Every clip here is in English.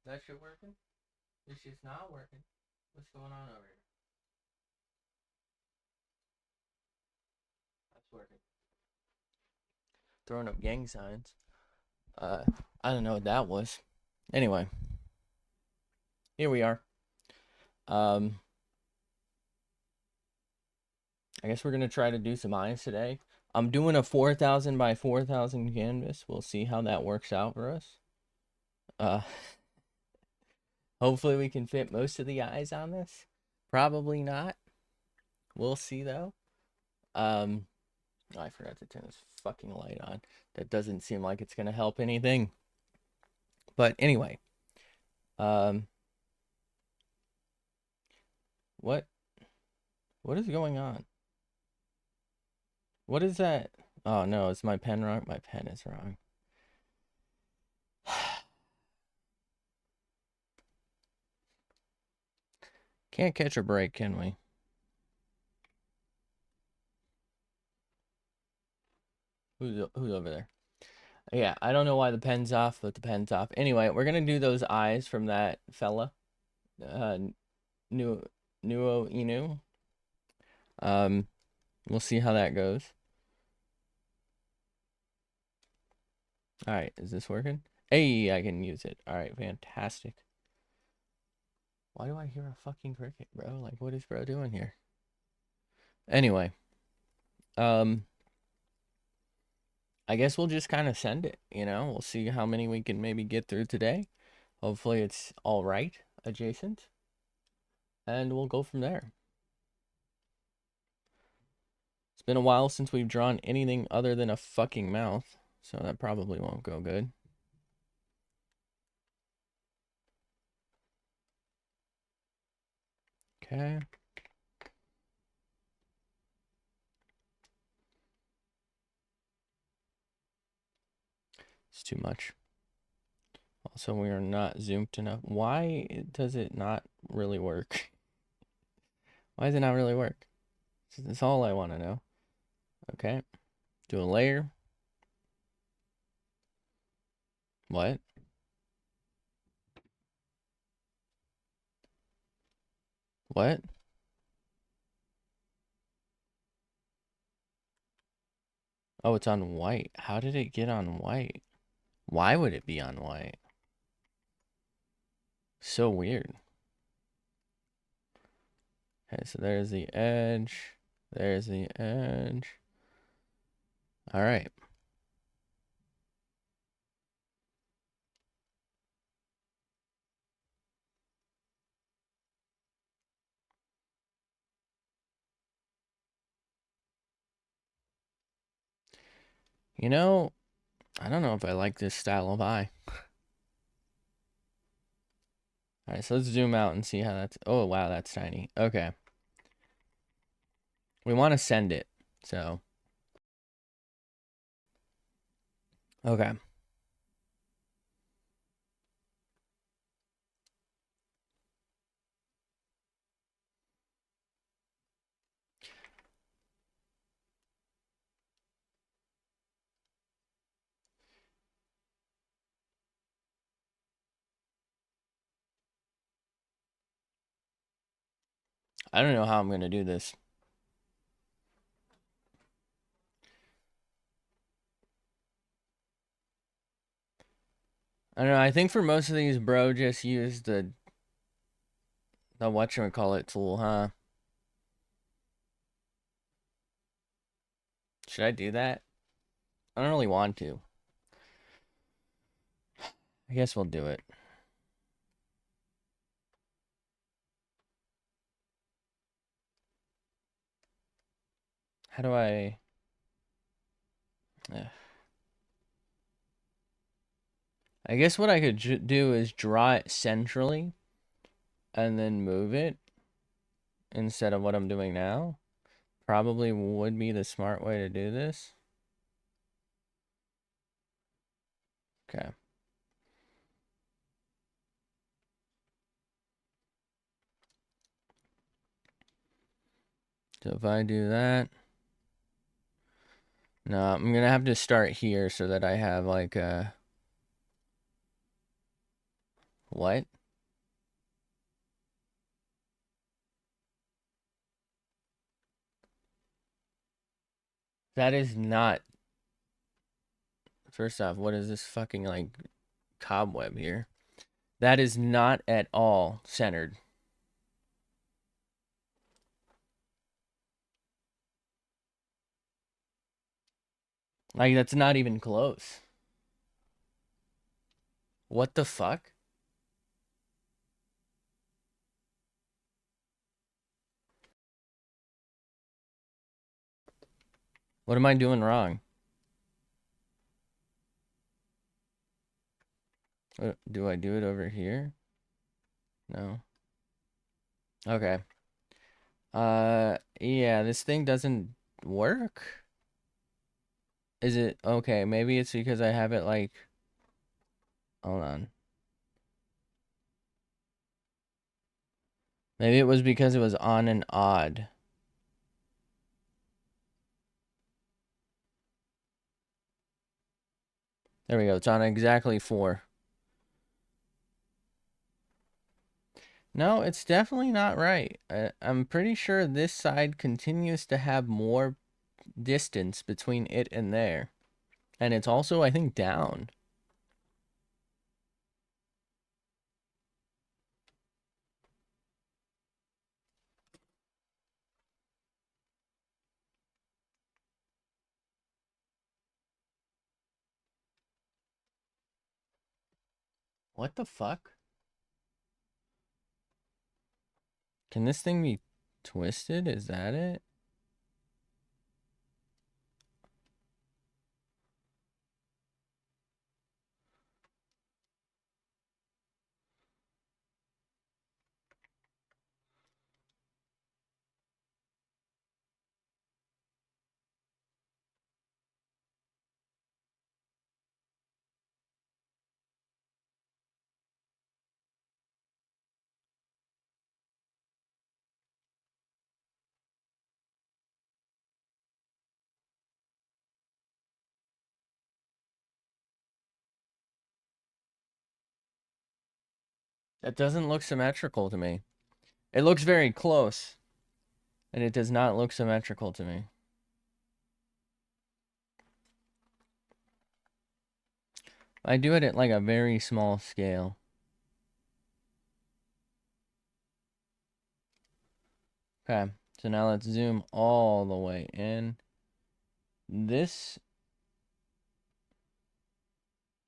That shit working? This shit's not working. What's going on over here? That's working. Throwing up gang signs. I don't know what that was. Anyway, here we are. Um, I guess we're gonna try to do some eyes today. I'm doing a 4,000 by 4,000 canvas. We'll see how that works out for us. Uh, hopefully we can fit most of the eyes on this. Probably not. We'll see though. Oh, I forgot to turn this fucking light on. That doesn't seem like it's gonna help anything. But anyway, um, what is going on? What is that? Oh no, is my pen wrong? My pen is wrong. Can't catch a break, can we? Who's over there? Yeah, I don't know why the pen's off, but the pen's off. Anyway, we're gonna do those eyes from that fella, uh, Nuo Inu. Um, we'll see how that goes. All right, is this working? Hey, I can use it. All right, fantastic. Why do I hear a fucking cricket, bro? Like, what is bro doing here? Anyway, I guess we'll just kind of send it, you know? We'll see how many we can maybe get through today. Hopefully it's all right, adjacent. And we'll go from there. It's been a while since we've drawn anything other than a fucking mouth, so that probably won't go good. Okay. It's too much. Also, we are not zoomed enough. Why does it not really work? Why does it not really work? That's all I want to know. Okay. Do a layer. What? What? Oh, it's on white. How did it get on white? Why would it be on white? So weird. Okay, so there's the edge. There's the edge. All right. You know, I don't know if I like this style of eye. All right, so let's zoom out and see how that's... Oh, wow, that's tiny. Okay. We want to send it, so... Okay. I don't know how I'm going to do this. I don't know, I think for most of these, bro, just use the whatchamacallit tool, huh? Should I do that? I don't really want to. I guess we'll do it. How do I... I guess what I could do is draw it centrally and then move it instead of what I'm doing now. Probably would be the smart way to do this. Okay. So if I do that... No, I'm gonna have to start here so that I have like a... What? That is not. First off, what is this fucking like cobweb here? That is not at all centered. Like, that's not even close. What the fuck? What am I doing wrong? Do I do it over here? No. Okay. Yeah, this thing doesn't work. Is it okay? Maybe it's because I have it like, hold on. Maybe it was because it was on and odd. There we go. It's on exactly 4. No, it's definitely not right. I'm pretty sure this side continues to have more distance between it and there. And it's also, I think, down. What the fuck? Can this thing be twisted? Is that it? That doesn't look symmetrical to me. It looks very close. And it does not look symmetrical to me. I do it at like a very small scale. Okay, so now let's zoom all the way in. This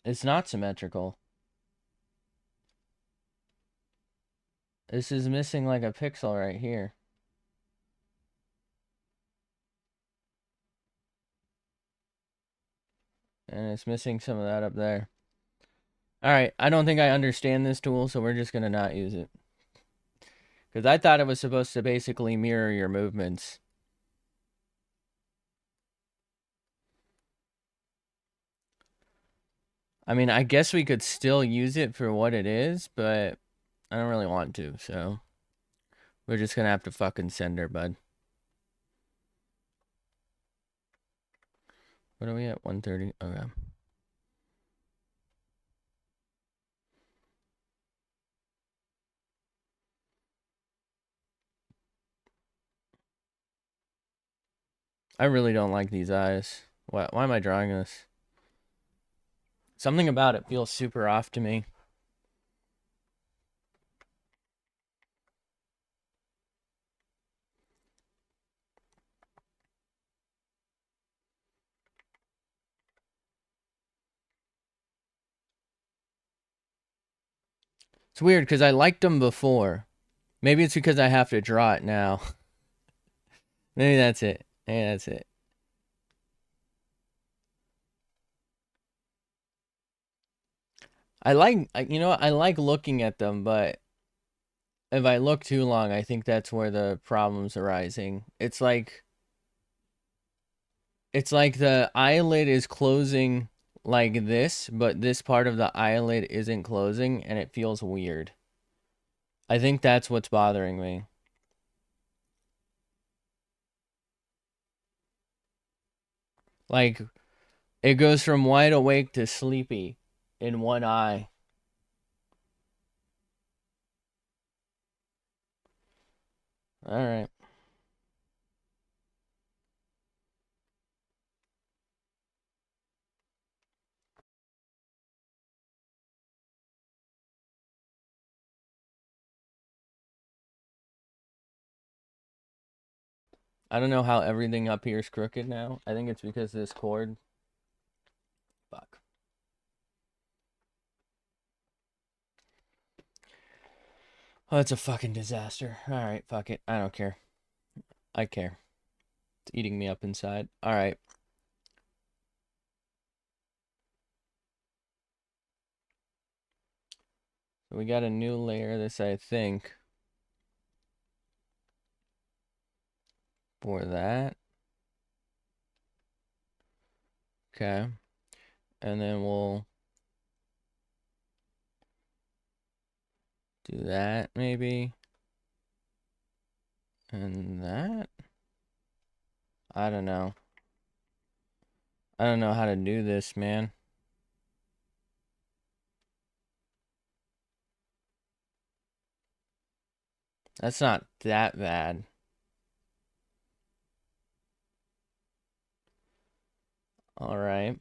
is not symmetrical. This is missing like a pixel right here. And it's missing some of that up there. Alright, I don't think I understand this tool, so we're just going to not use it. Because I thought it was supposed to basically mirror your movements. I mean, I guess we could still use it for what it is, but I don't really want to, so we're just going to have to fucking send her, bud. What are we at? 130? Okay. I really don't like these eyes. Why am I drawing this? Something about it feels super off to me. It's weird because I liked them before. Maybe it's because I have to draw it now. Maybe that's it. Maybe that's it. I like, you know, I like looking at them, but if I look too long, I think that's where the problem's arising. It's like the eyelid is closing like this, but this part of the eyelid isn't closing, and it feels weird. I think that's what's bothering me. Like, it goes from wide awake to sleepy in one eye. All right. I don't know how everything up here is crooked now. I think it's because of this cord. Fuck. Oh, it's a fucking disaster. All right, fuck it. I don't care. I care. It's eating me up inside. All right. So we got a new layer. This, I think, for that. Okay. And then we'll do that, maybe. And that. I don't know. I don't know how to do this, man. That's not that bad. All right.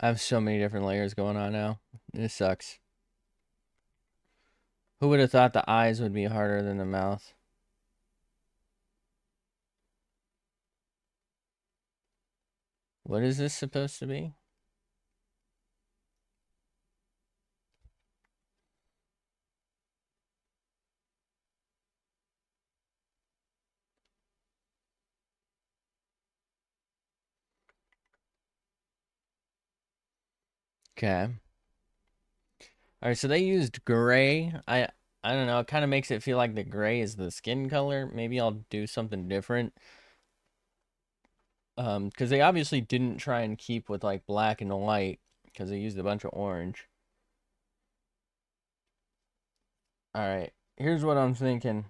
I have so many different layers going on now. This sucks. Who would have thought the eyes would be harder than the mouth? What is this supposed to be? Okay. All right, so they used gray. I don't know. It kind of makes it feel like the gray is the skin color. Maybe I'll do something different. Because they obviously didn't try and keep with like black and white because they used a bunch of orange. All right, here's what I'm thinking.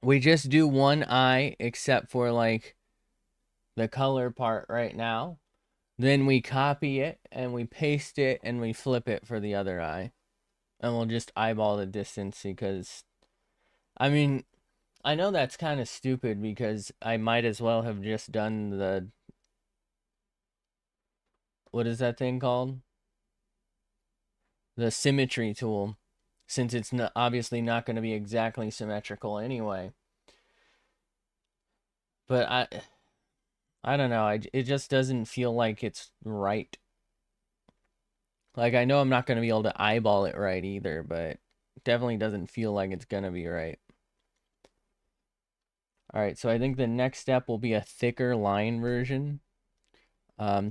We just do one eye except for like the color part right now. Then we copy it and we paste it and we flip it for the other eye. And we'll just eyeball the distance because, I mean, I know that's kind of stupid because I might as well have just done the, what is that thing called? The symmetry tool, since it's not, obviously not going to be exactly symmetrical anyway. But I don't know. It just doesn't feel like it's right. Like, I know I'm not going to be able to eyeball it right either, but it definitely doesn't feel like it's going to be right. All right, so I think the next step will be a thicker line version.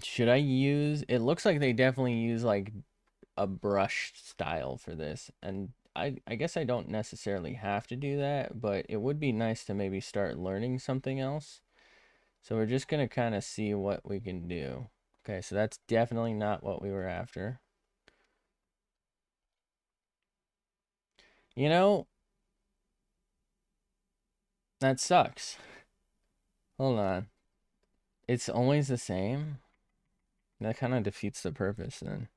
Should I use, it looks like they definitely use like a brush style for this, and I guess I don't necessarily have to do that, but it would be nice to maybe start learning something else. So we're just gonna kind of see what we can do. Okay, so that's definitely not what we were after. You know, that sucks. Hold on. It's always the same? That kind of defeats the purpose then.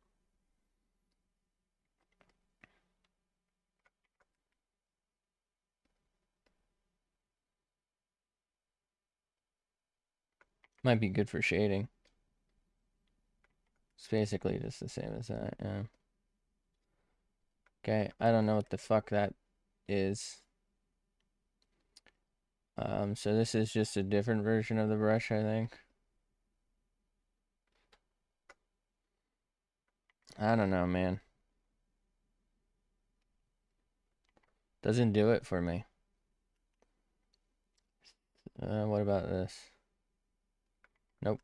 Might be good for shading. It's basically just the same as that, yeah. Okay, I don't know what the fuck that is. So this is just a different version of the brush, I think. I don't know, man. Doesn't do it for me. What about this? Nope.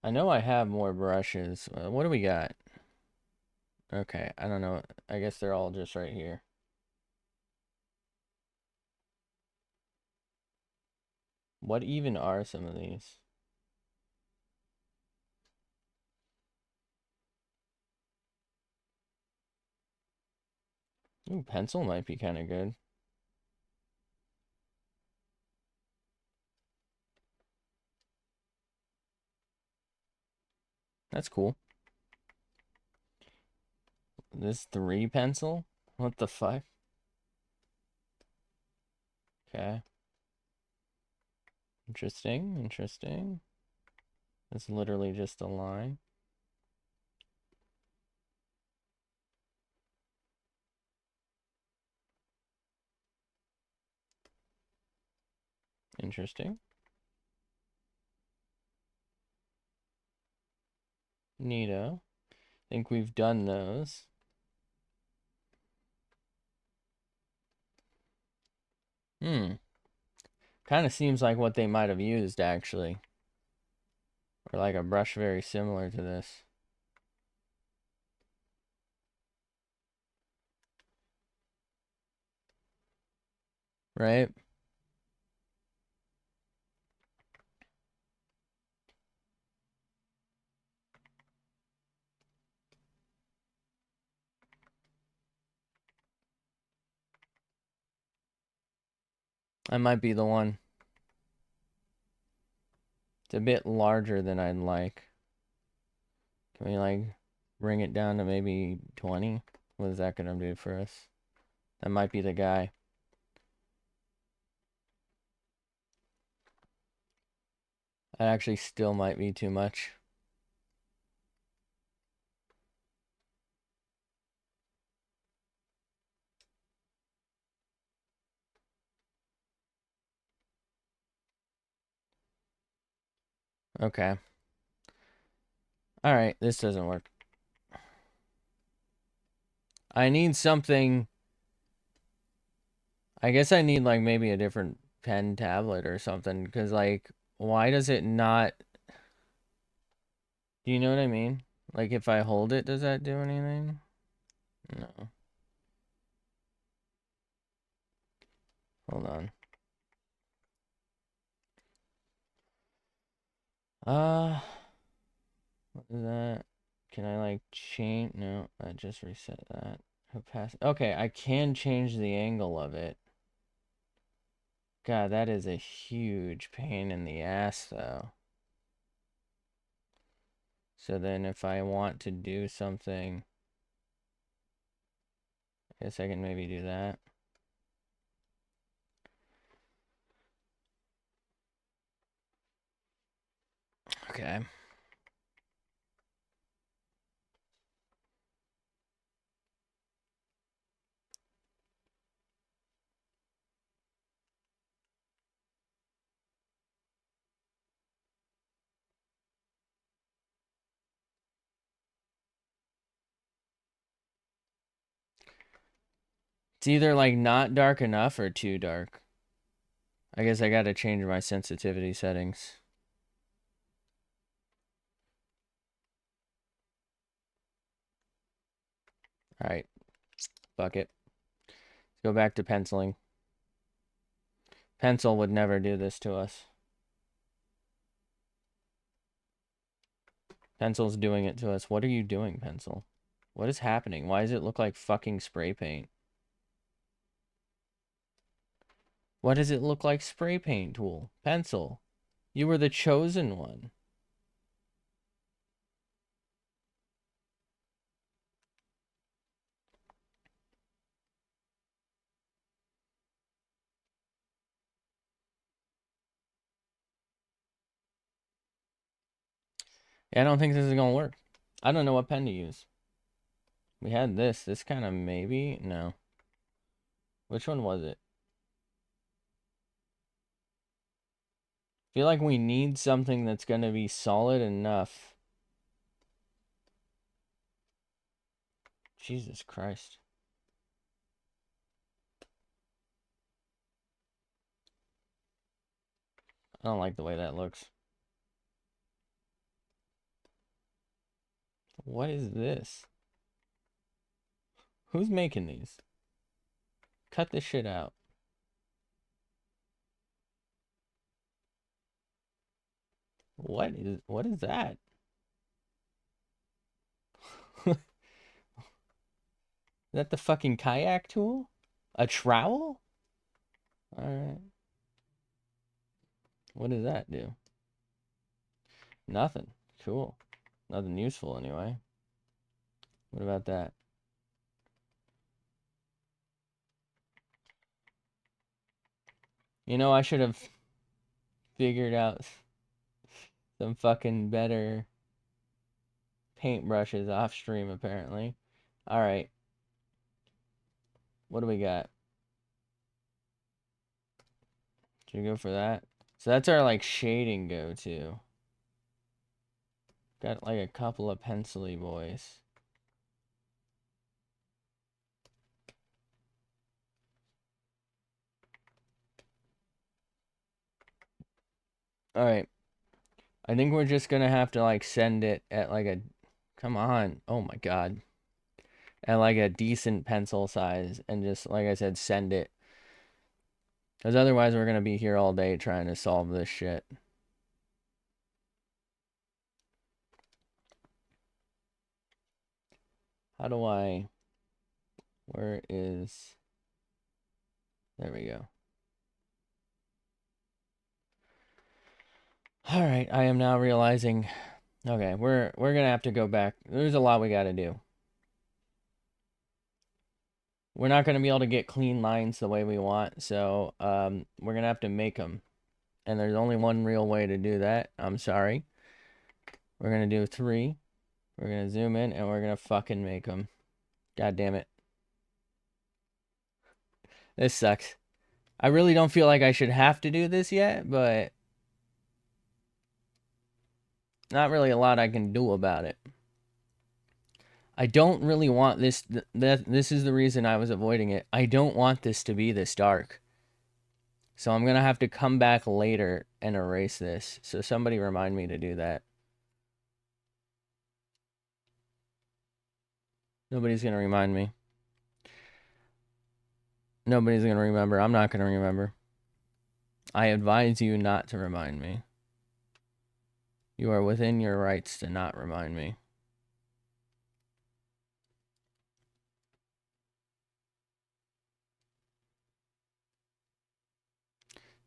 I know I have more brushes. What do we got? Okay, I don't know. I guess they're all just right here. What even are some of these? Ooh, pencil might be kind of good. That's cool. This 3 pencil? What the fuck? Okay. Interesting, interesting. It's literally just a line. Interesting. Neato. Think we've done those. Kind of seems like what they might have used, actually. Or like a brush very similar to this. Right? I might be the one. It's a bit larger than I'd like. Can we, like, bring it down to maybe 20? What is that going to do for us? That might be the guy. That actually still might be too much. Okay. Alright, this doesn't work. I need something. I guess I need, like, maybe a different pen tablet or something. Because, like, why does it not... Do you know what I mean? Like, if I hold it, does that do anything? No. Hold on. What is that? Can I, like, change? No, I just reset that. Opacity. Okay, I can change the angle of it. God, that is a huge pain in the ass, though. So then if I want to do something, I guess I can maybe do that. Okay. It's either, like, not dark enough or too dark. I guess I gotta change my sensitivity settings. Alright. Fuck it. Let's go back to penciling. Pencil would never do this to us. Pencil's doing it to us. What are you doing, Pencil? What is happening? Why does it look like fucking spray paint? Why does it look like spray paint tool? Pencil. You were the chosen one. Yeah, I don't think this is gonna work. I don't know what pen to use. We had this. This kind of maybe? No. Which one was it? I feel like we need something that's gonna be solid enough. Jesus Christ. I don't like the way that looks. What is this? Who's making these? Cut this shit out. What is that? Is that the fucking kayak tool? A trowel? Alright. What does that do? Nothing. Cool. Nothing useful anyway. What about that? You know, I should have figured out some fucking better paintbrushes off stream, apparently. Alright. What do we got? Should we go for that? So that's our, like, shading go-to. Got, like, a couple of pencil-y boys. Alright. I think we're just gonna have to, like, send it at, like, a... Come on. Oh, my God. At, like, a decent pencil size. And just, like I said, send it. Because otherwise we're gonna be here all day trying to solve this shit. How do I... Where is... There we go. Alright, I am now realizing... Okay, we're gonna have to go back. There's a lot we gotta do. We're not gonna be able to get clean lines the way we want, so we're gonna have to make them. And there's only one real way to do that. I'm sorry. We're gonna do 3. We're gonna zoom in and we're gonna fucking make them. God damn it. This sucks. I really don't feel like I should have to do this yet, but not really a lot I can do about it. I don't really want this. This is the reason I was avoiding it. I don't want this to be this dark. So I'm going to have to come back later and erase this. So somebody remind me to do that. Nobody's going to remind me. Nobody's going to remember. I'm not going to remember. I advise you not to remind me. You are within your rights to not remind me.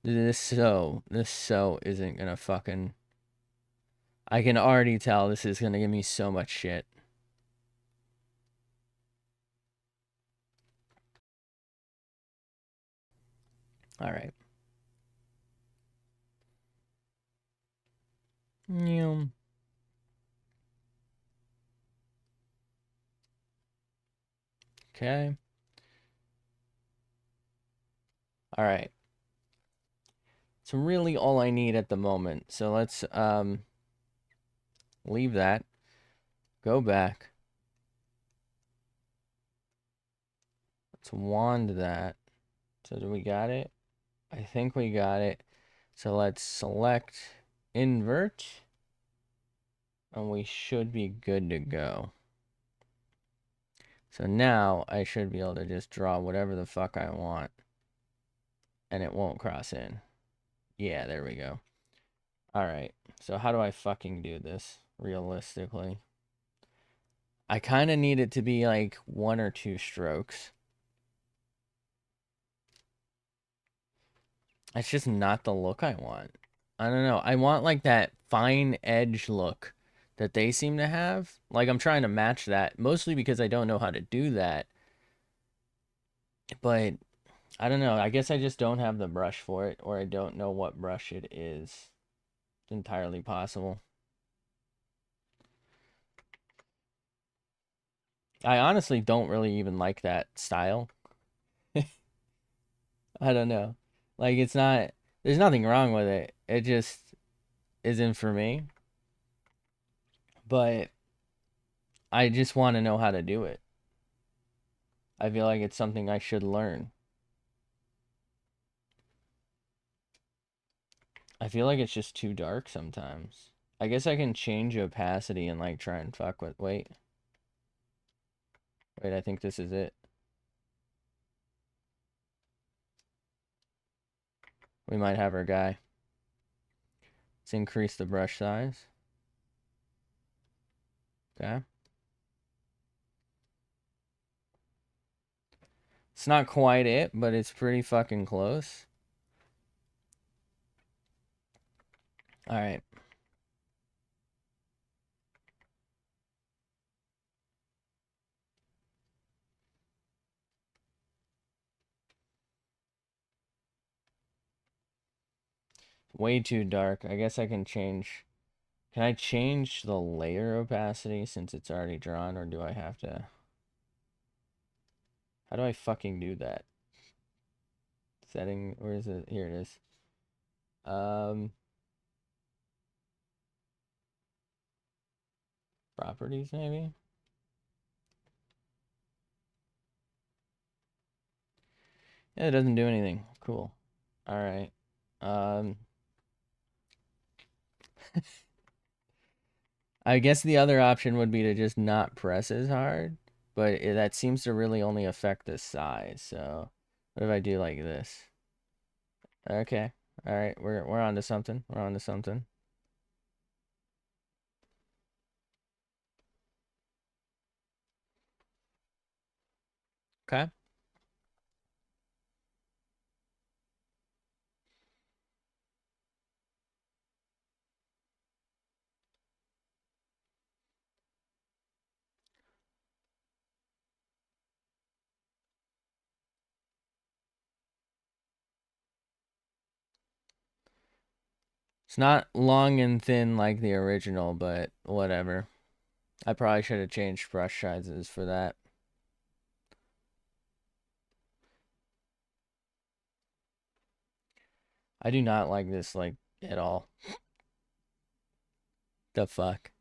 This so isn't gonna fucking... I can already tell this is gonna give me so much shit. Alright. Okay. Alright. It's really all I need at the moment. So let's leave that. Go back. Let's wand that. So do we got it? I think we got it. So let's select invert. And we should be good to go. So now I should be able to just draw whatever the fuck I want. And it won't cross in. Yeah, there we go. Alright. So how do I fucking do this realistically? I kind of need it to be like 1 or 2 strokes. It's just not the look I want. I don't know. I want like that fine edge look that they seem to have. Like I'm trying to match that, mostly because I don't know how to do that. But I don't know. I guess I just don't have the brush for it, or I don't know what brush it is. It's entirely possible. I honestly don't really even like that style. I don't know. Like it's not, there's nothing wrong with it. It just isn't for me. But I just want to know how to do it. I feel like it's something I should learn. I feel like it's just too dark sometimes. I guess I can change opacity and like try and fuck with... Wait, I think this is it. We might have our guy. Let's increase the brush size. Okay. It's not quite it, but it's pretty fucking close. Alright. way too dark. I guess I can change. Can I change the layer opacity since it's already drawn, or do I have to? How do I fucking do that? Setting, where is it? Here it is. Properties maybe? Yeah, it doesn't do anything. Cool. All right. I guess the other option would be to just not press as hard, but that seems to really only affect the size. So, what if I do like this? Okay. All right, we're on to something. We're on to something. Okay. It's not long and thin like the original, but whatever. I probably should have changed brush sizes for that. I do not like this, like, at all. The fuck?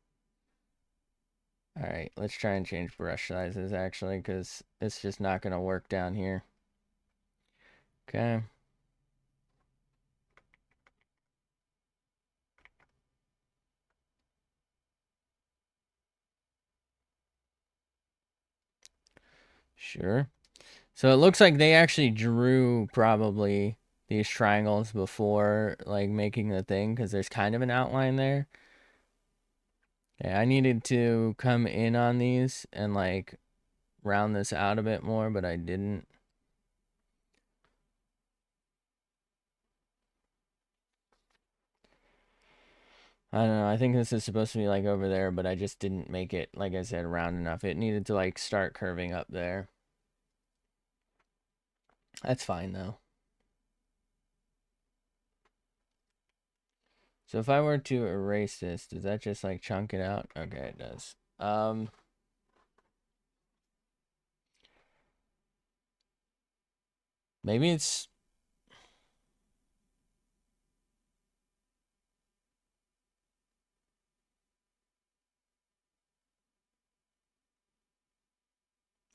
Alright, let's try and change brush sizes, actually, because it's just not going to work down here. Okay. Sure. So it looks like they actually drew probably these triangles before, like, making the thing, because there's kind of an outline there. Okay, I needed to come in on these and, like, round this out a bit more, but I didn't. I don't know. I think this is supposed to be, like, over there, but I just didn't make it, like I said, round enough. It needed to, like, start curving up there. That's fine, though. So if I were to erase this, does that just, like, chunk it out? Okay, it does. Maybe it's...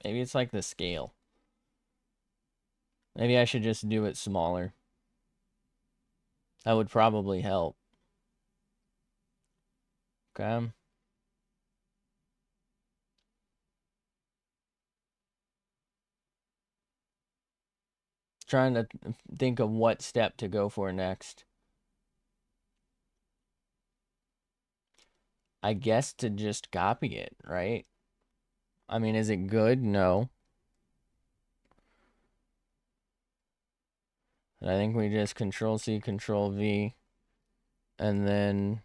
Maybe it's, like, the scale. Maybe I should just do it smaller. That would probably help. Okay. Trying to think of what step to go for next. I guess to just copy it, right? I mean, is it good? No. I think we just Control C, Control V, and then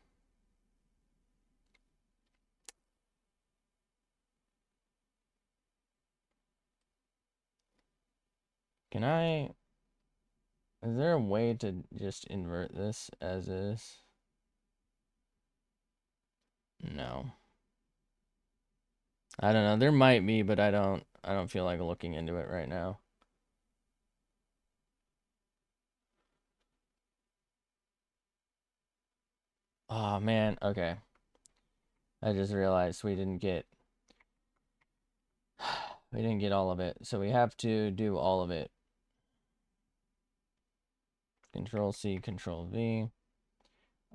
can I... Is there a way to just invert this as is? No. I don't know. There might be, but I don't feel like looking into it right now. Oh man, okay. I just realized we didn't get all of it. So we have to do all of it. Control C, Control V.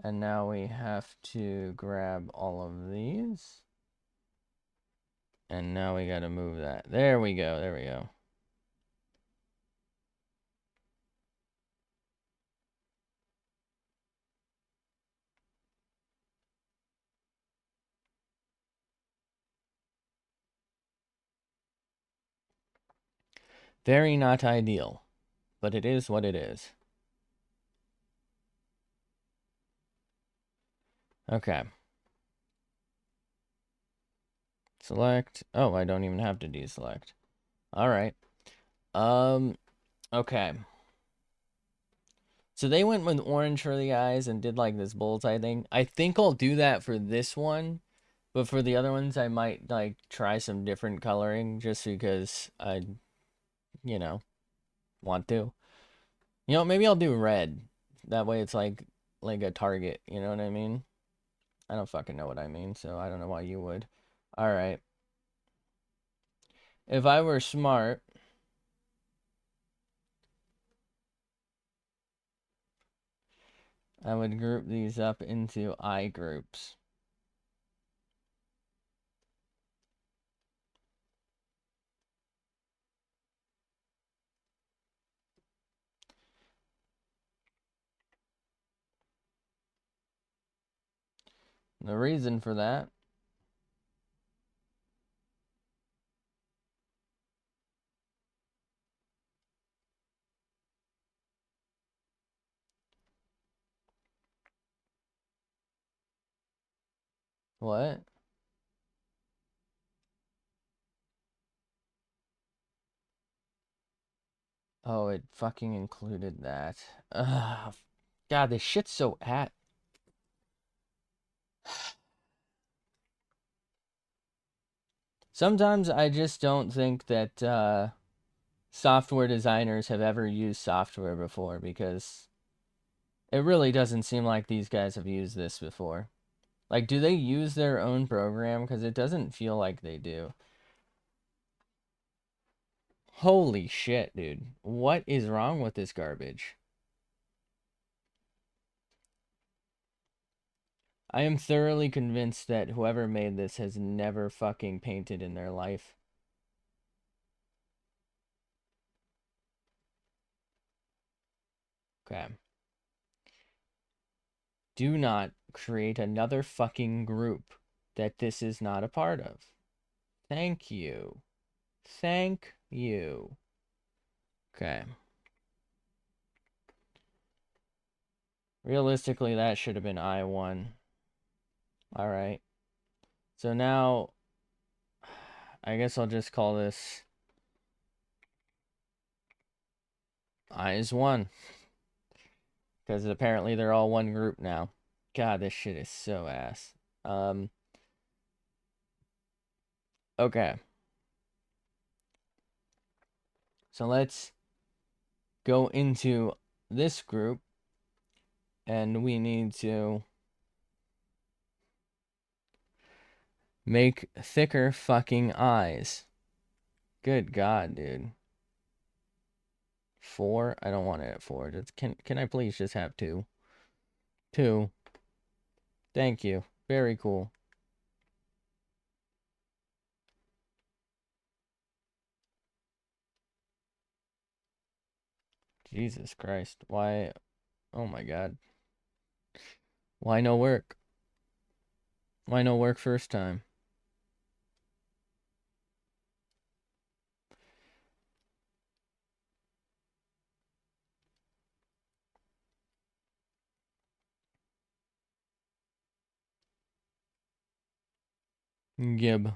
And now we have to grab all of these. And now we gotta move that. There we go, there we go. Very not ideal, but it is what it is. Okay. Select. Oh, I don't even have to deselect. All right. Okay. So they went with orange for the eyes and did like this bullseye thing. I think I'll do that for this one, but for the other ones, I might like try some different coloring just because I, you know, want to. You know, maybe I'll do red. That way it's like a target, you know what I mean? I don't fucking know what I mean, so I don't know why you would. All right. If I were smart, I would group these up into eye groups. The reason for that, what? Oh, it fucking included that. Ugh. God, this shit's so at. Sometimes I just don't think that software designers have ever used software before because it really doesn't seem like these guys have used this before. Like, do they use their own program? Because it doesn't feel like they do. Holy shit, dude. What is wrong with this garbage? I am thoroughly convinced that whoever made this has never fucking painted in their life. Okay. Do not create another fucking group that this is not a part of. Thank you. Thank you. Okay. Realistically, that should have been I1. Alright. So now, I guess I'll just call this I is 1. Because apparently they're all one group now. God, this shit is so ass. Okay. So let's go into this group. And we need to make thicker fucking eyes. Good God, dude. 4? I don't want it at 4. Just, can I please just have 2? 2. Thank you. Very cool. Jesus Christ. Why? Oh my God. Why no work? Why no work first time? Gib.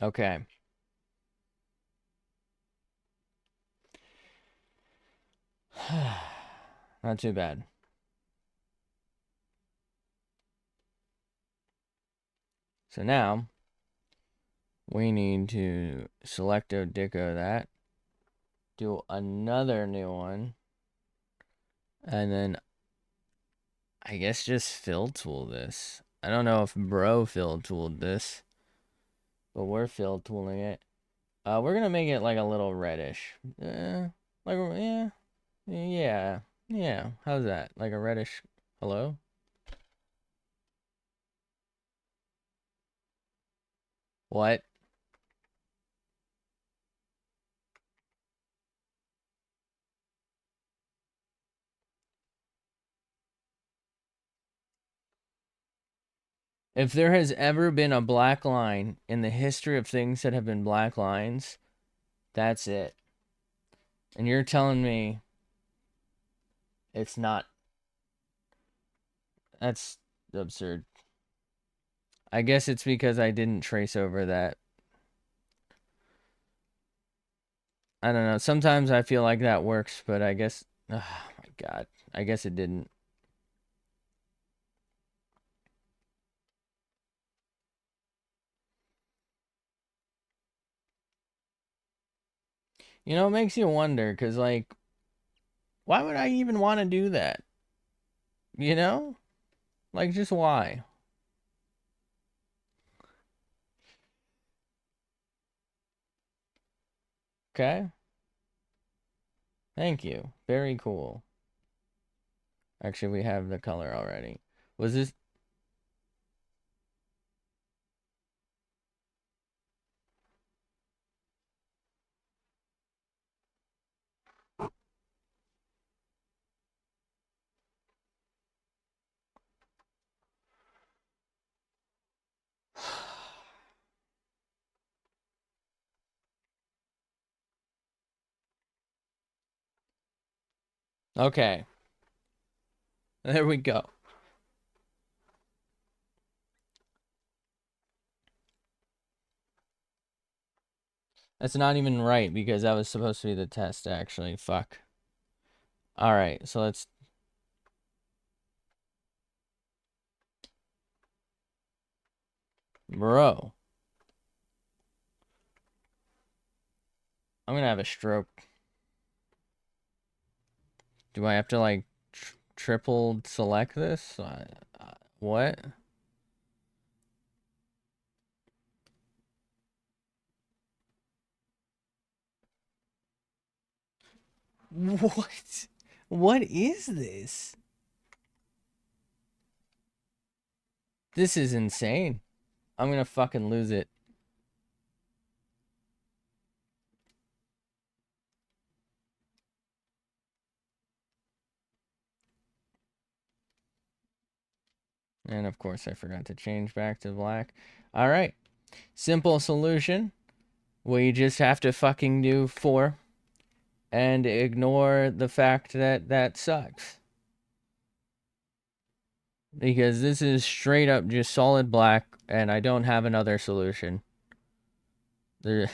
Okay. Not too bad. So now, we need to selecto deco that. Do another new one. And then, I guess just fill tool this. I don't know if bro fill tooled this. But we're fill tooling it. We're gonna make it like a little reddish. Like, yeah. How's that? Like a reddish, hello? What? If there has ever been a black line in the history of things that have been black lines, that's it. And you're telling me it's not. That's absurd. I guess it's because I didn't trace over that. I don't know. Sometimes I feel like that works, but I guess... Oh my god. I guess it didn't. You know, it makes you wonder, because, like, why would I even want to do that? You know? Like, just why? Okay? Thank you. Very cool. Actually, we have the color already. Was this... Okay. There we go. That's not even right, because that was supposed to be the test, actually. Fuck. Alright, so let's... Bro. I'm gonna have a stroke. Do I have to, like, triple select this? What? What? What is this? This is insane. I'm gonna fucking lose it. And of course I forgot to change back to black. Alright. Simple solution. We just have to fucking do 4 and ignore the fact that that sucks. Because this is straight up just solid black, and I don't have another solution. There's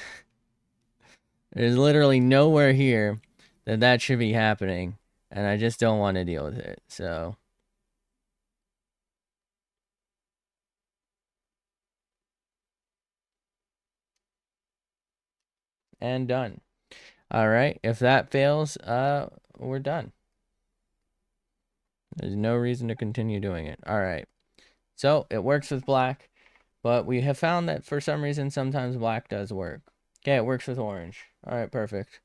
literally nowhere here that should be happening, and I just don't want to deal with it, so... And done. Alright, if that fails, we're done. There's no reason to continue doing it. Alright. So, it works with black, but we have found that for some reason, sometimes black does work. Okay, it works with orange. Alright, perfect.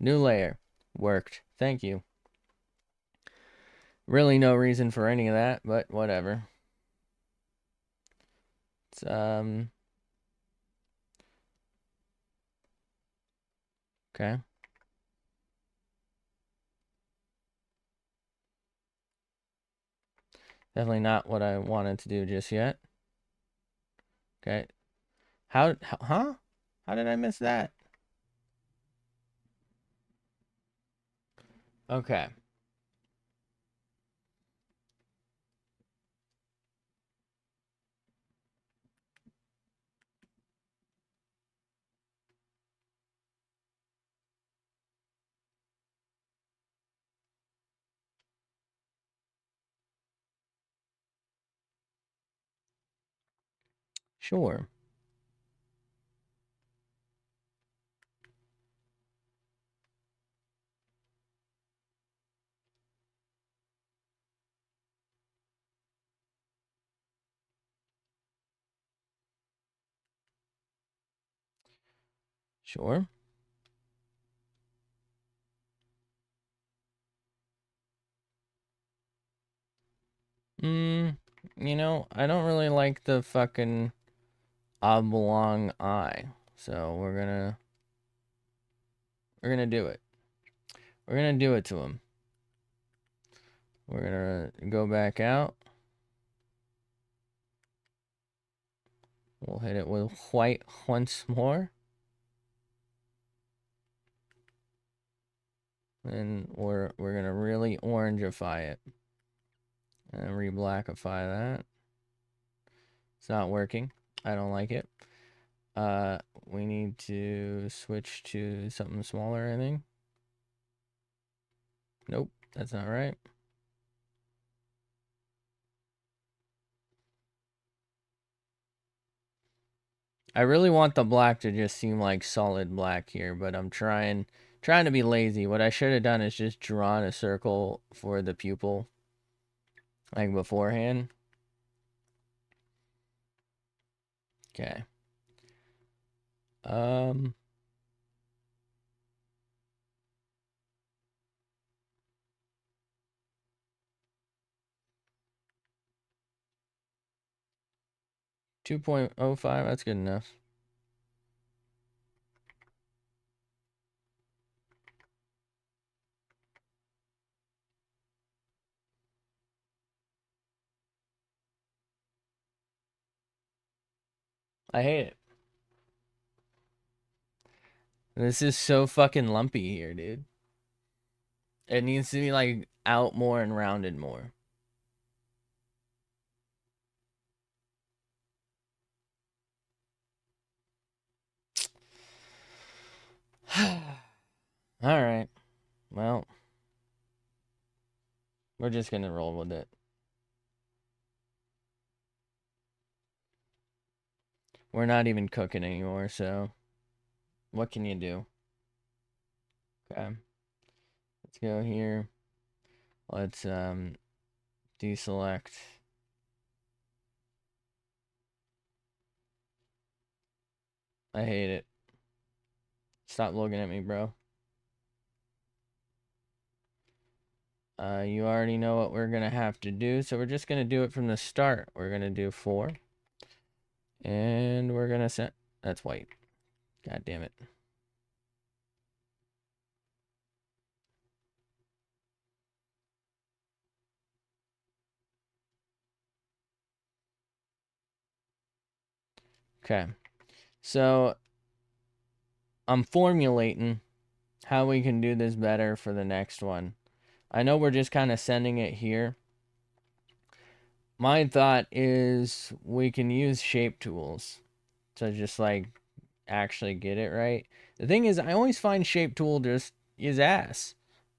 New layer. Worked. Thank you. Really no reason for any of that, but whatever. It's, okay. Definitely not what I wanted to do just yet. Okay. Huh? How did I miss that? Okay. Sure. Sure. You know, I don't really like the fucking oblong eye. So we're gonna do it. We're gonna do it to him. We're gonna go back out. We'll hit it with white once more. And we're gonna really orangeify it. And re-blackify that. It's not working. I don't like it. We need to switch to something smaller, I think. Nope, that's not right. I really want the black to just seem like solid black here, but I'm trying to be lazy. What I should have done is just drawn a circle for the pupil like beforehand. Okay. 2.05, that's good enough. I hate it. This is so fucking lumpy here, dude. It needs to be like out more and rounded more. Alright. Well, we're just gonna roll with it. We're not even cooking anymore, so what can you do? Okay. Let's go here. Let's deselect. I hate it. Stop looking at me, bro. You already know what we're gonna have to do, so we're just gonna do it from the start. We're gonna do 4. And we're gonna set. That's white. God damn it. Okay. So I'm formulating how we can do this better for the next one. I know we're just kind of sending it here. My thought is we can use shape tools to just like actually get it right. The thing is, I always find shape tool just is ass.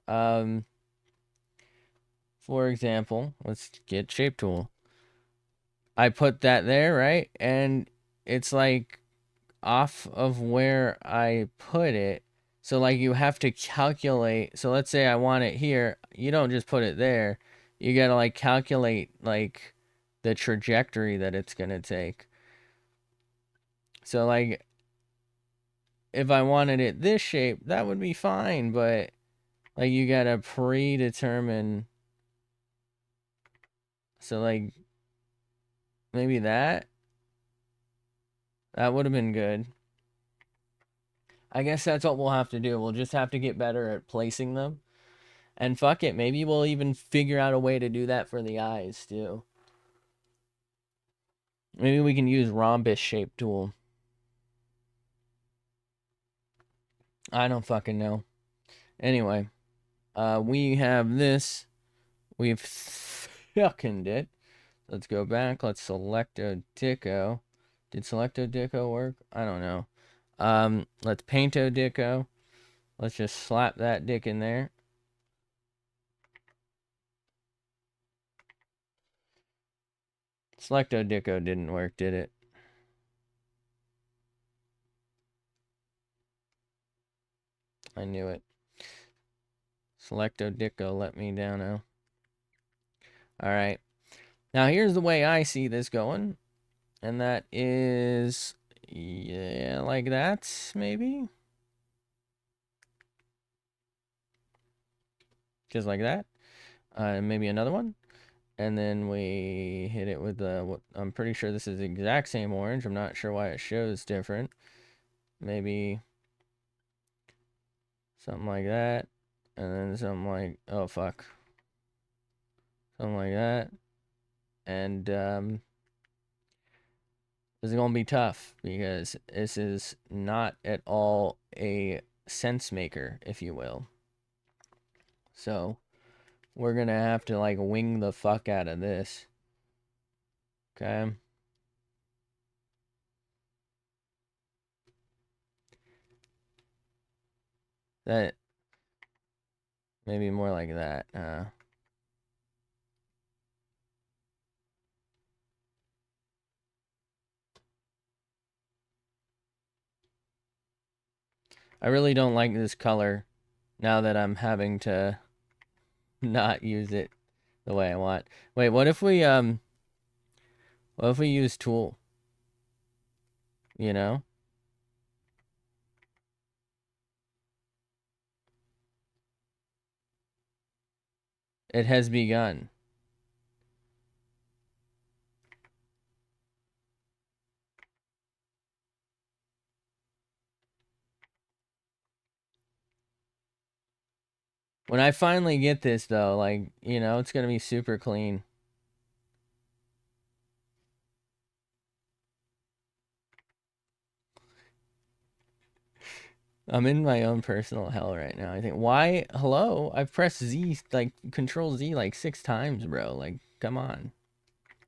Um, for example, let's get shape tool. I put that there, right? And it's like off of where I put it. So like you have to calculate. So let's say I want it here. You don't just put it there. You got to like calculate like the trajectory that it's going to take. So like if I wanted it this shape, that would be fine, but like you got to predetermine. So like maybe that would have been good. I guess that's what we'll have to do. We'll just have to get better at placing them. And fuck it, maybe we'll even figure out a way to do that for the eyes too. Maybe we can use rhombus shape tool. I don't fucking know. Anyway, we have this. We've fucking it. Let's go back. Let's select a Dicko. Did select a Dicko work? I don't know. Let's paint a Dicko. Let's just slap that dick in there. Selecto Dicko didn't work, did it? I knew it. Selecto Dicko let me down now. Alright. Now here's the way I see this going. And that is, yeah, like that, maybe? Just like that. Maybe another one. And then we hit it with the, I'm pretty sure this is the exact same orange. I'm not sure why it shows different. Maybe something like that. And then something like, oh fuck. Something like that. And this is going to be tough because this is not at all a sense maker, if you will. So we're going to have to like wing the fuck out of this. Okay. That maybe more like that. I really don't like this color now that I'm having to not use it the way I want. Wait, what if we use tool? You know? It has begun. When I finally get this though, like, you know, it's gonna be super clean. I'm in my own personal hell right now. I think, why? Hello? I've pressed Z, like, Control Z like 6 times, bro. Like, come on.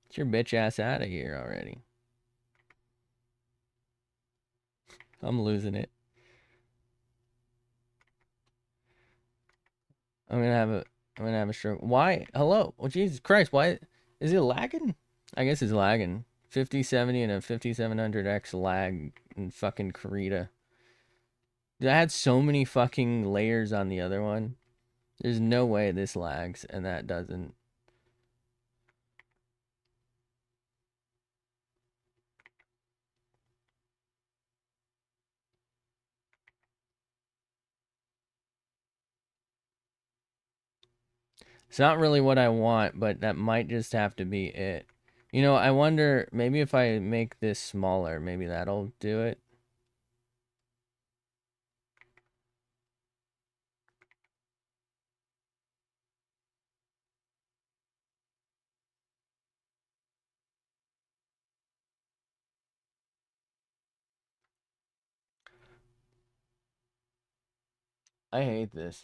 Get your bitch ass out of here already. I'm losing it. I'm gonna have a stroke. Why? Hello? Oh, Jesus Christ. Why? Is it lagging? I guess it's lagging. 5070 and a 5700X lag in fucking Karita. Dude, I had so many fucking layers on the other one. There's no way this lags and that doesn't. It's not really what I want, but that might just have to be it. You know, I wonder, maybe if I make this smaller, maybe that'll do it. I hate this.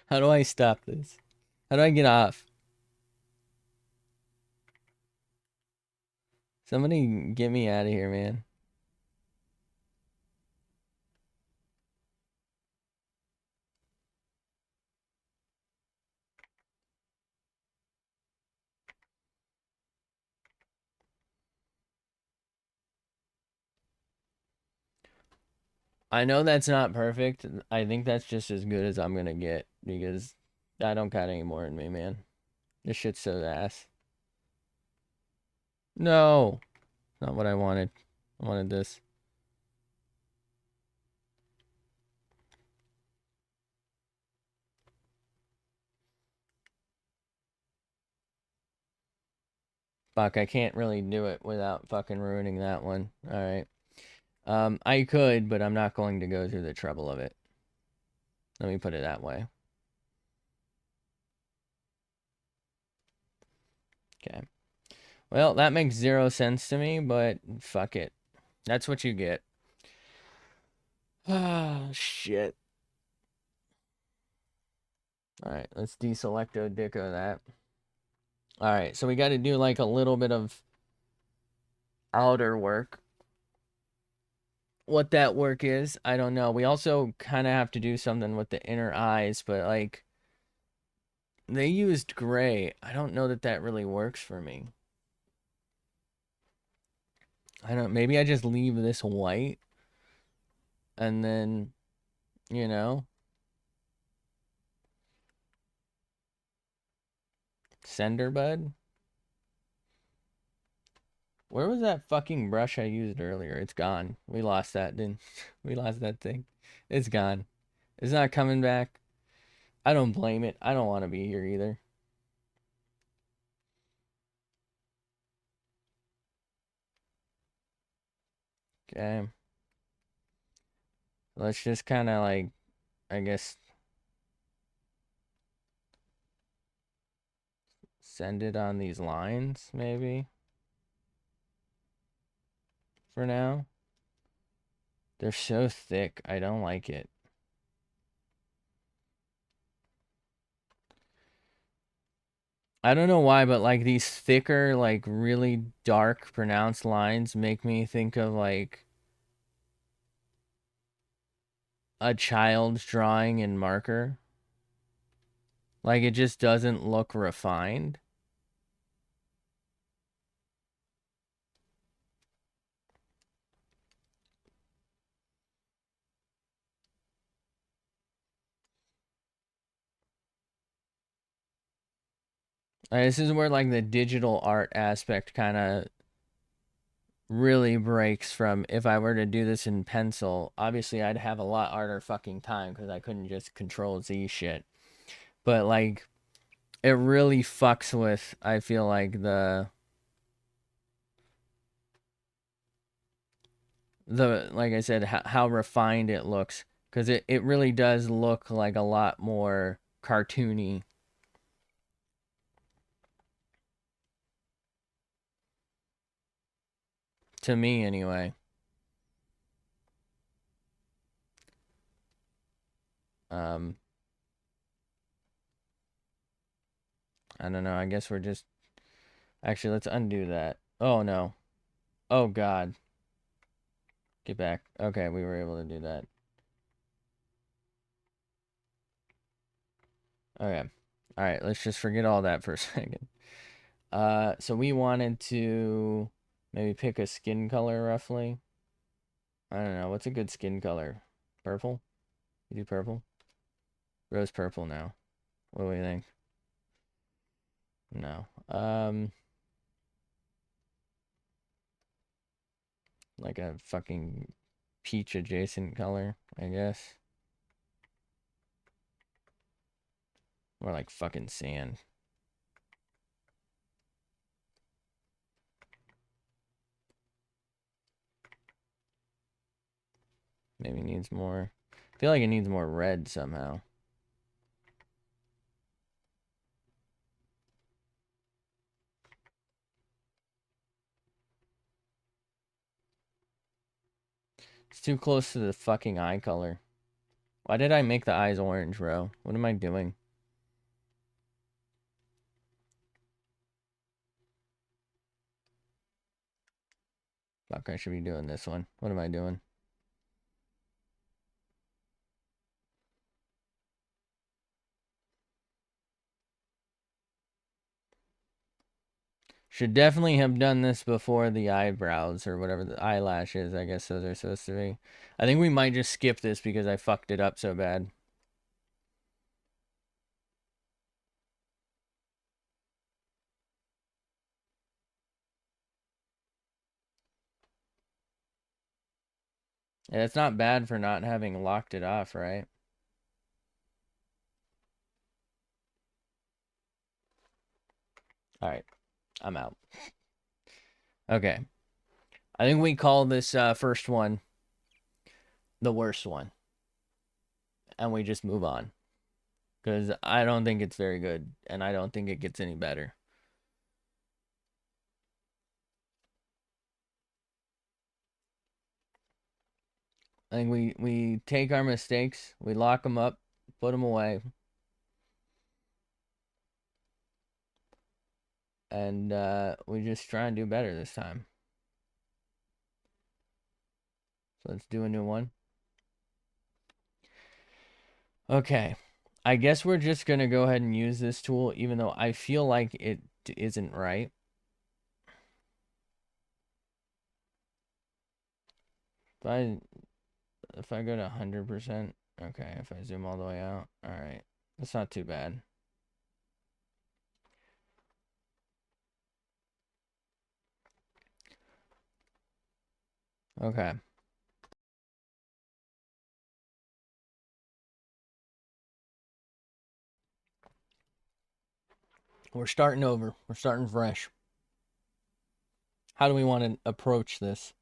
How do I stop this? How do I get off? Somebody get me out of here, man. I know that's not perfect. I think that's just as good as I'm gonna get because I don't got any more in me, man. This shit's so ass. No, not what I wanted. I wanted this. Fuck, I can't really do it without fucking ruining that one. All right. I could, but I'm not going to go through the trouble of it. Let me put it that way. Okay. Well, that makes 0 sense to me, but fuck it. That's what you get. Ah, shit. All right, let's deselecto dicko that. All right, so we got to do like a little bit of outer work. What that work is, I don't know. We also kind of have to do something with the inner eyes, but like they used gray. I don't know that that really works for me. I don't, maybe I just leave this white and then, you know, Sender bud. Where was that fucking brush I used earlier? It's gone. We lost that, didn't we? Lost that thing. It's gone. It's not coming back. I don't blame it. I don't want to be here either. Okay. Let's just kind of like, I guess, send it on these lines, maybe, for now. They're so thick. I don't like it. I don't know why, but like these thicker, like really dark, pronounced lines make me think of like a child's drawing in marker. Like, it just doesn't look refined. This is where, like, the digital art aspect kind of really breaks from if I were to do this in pencil. Obviously, I'd have a lot harder fucking time because I couldn't just control Z shit. But, like, it really fucks with, I feel like, the like I said, how refined it looks. Because it really does look like a lot more cartoony. To me, anyway. Um, I don't know. I guess we're just... Actually, let's undo that. Oh, no. Oh, God. Get back. Okay, we were able to do that. Okay. All right, let's just forget all that for a second. So we wanted to maybe pick a skin color roughly. I don't know. What's a good skin color? Purple? You do purple? Rose purple now. What do we think? No. Like a fucking peach adjacent color, I guess. Or like fucking sand. Maybe needs more. I feel like it needs more red somehow. It's too close to the fucking eye color. Why did I make the eyes orange, bro? What am I doing? Fuck, I should be doing this one. What am I doing? Should definitely have done this before the eyebrows or whatever the eyelashes, I guess those are supposed to be. I think we might just skip this because I fucked it up so bad. Yeah, it's not bad for not having locked it off, right? All right, I'm out. Okay. I think we call this first one the worst one. And we just move on. Because I don't think it's very good. And I don't think it gets any better. I think we take our mistakes, we lock them up, put them away, and we just try and do better this time. So let's do a new one. Okay. I guess we're just going to go ahead and use this tool, even though I feel like it isn't right. If I go to 100%, okay, if I zoom all the way out, all right. That's not too bad. Okay. We're starting over. We're starting fresh. How do we want to approach this?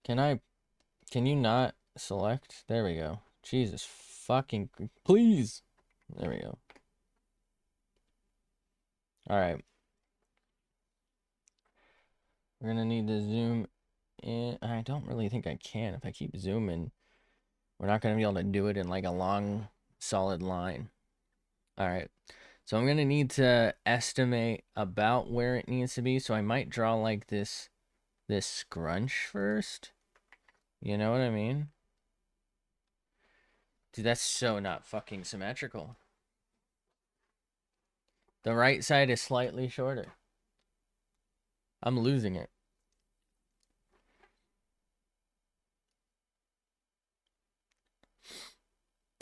Can you not select? There we go. Jesus fucking, please. There we go. All right. We're going to need to zoom in. I don't really think I can. If I keep zooming, we're not going to be able to do it in like a long, solid line. All right. So I'm going to need to estimate about where it needs to be. So I might draw like this scrunch first. You know what I mean? Dude, that's so not fucking symmetrical. The right side is slightly shorter. I'm losing it.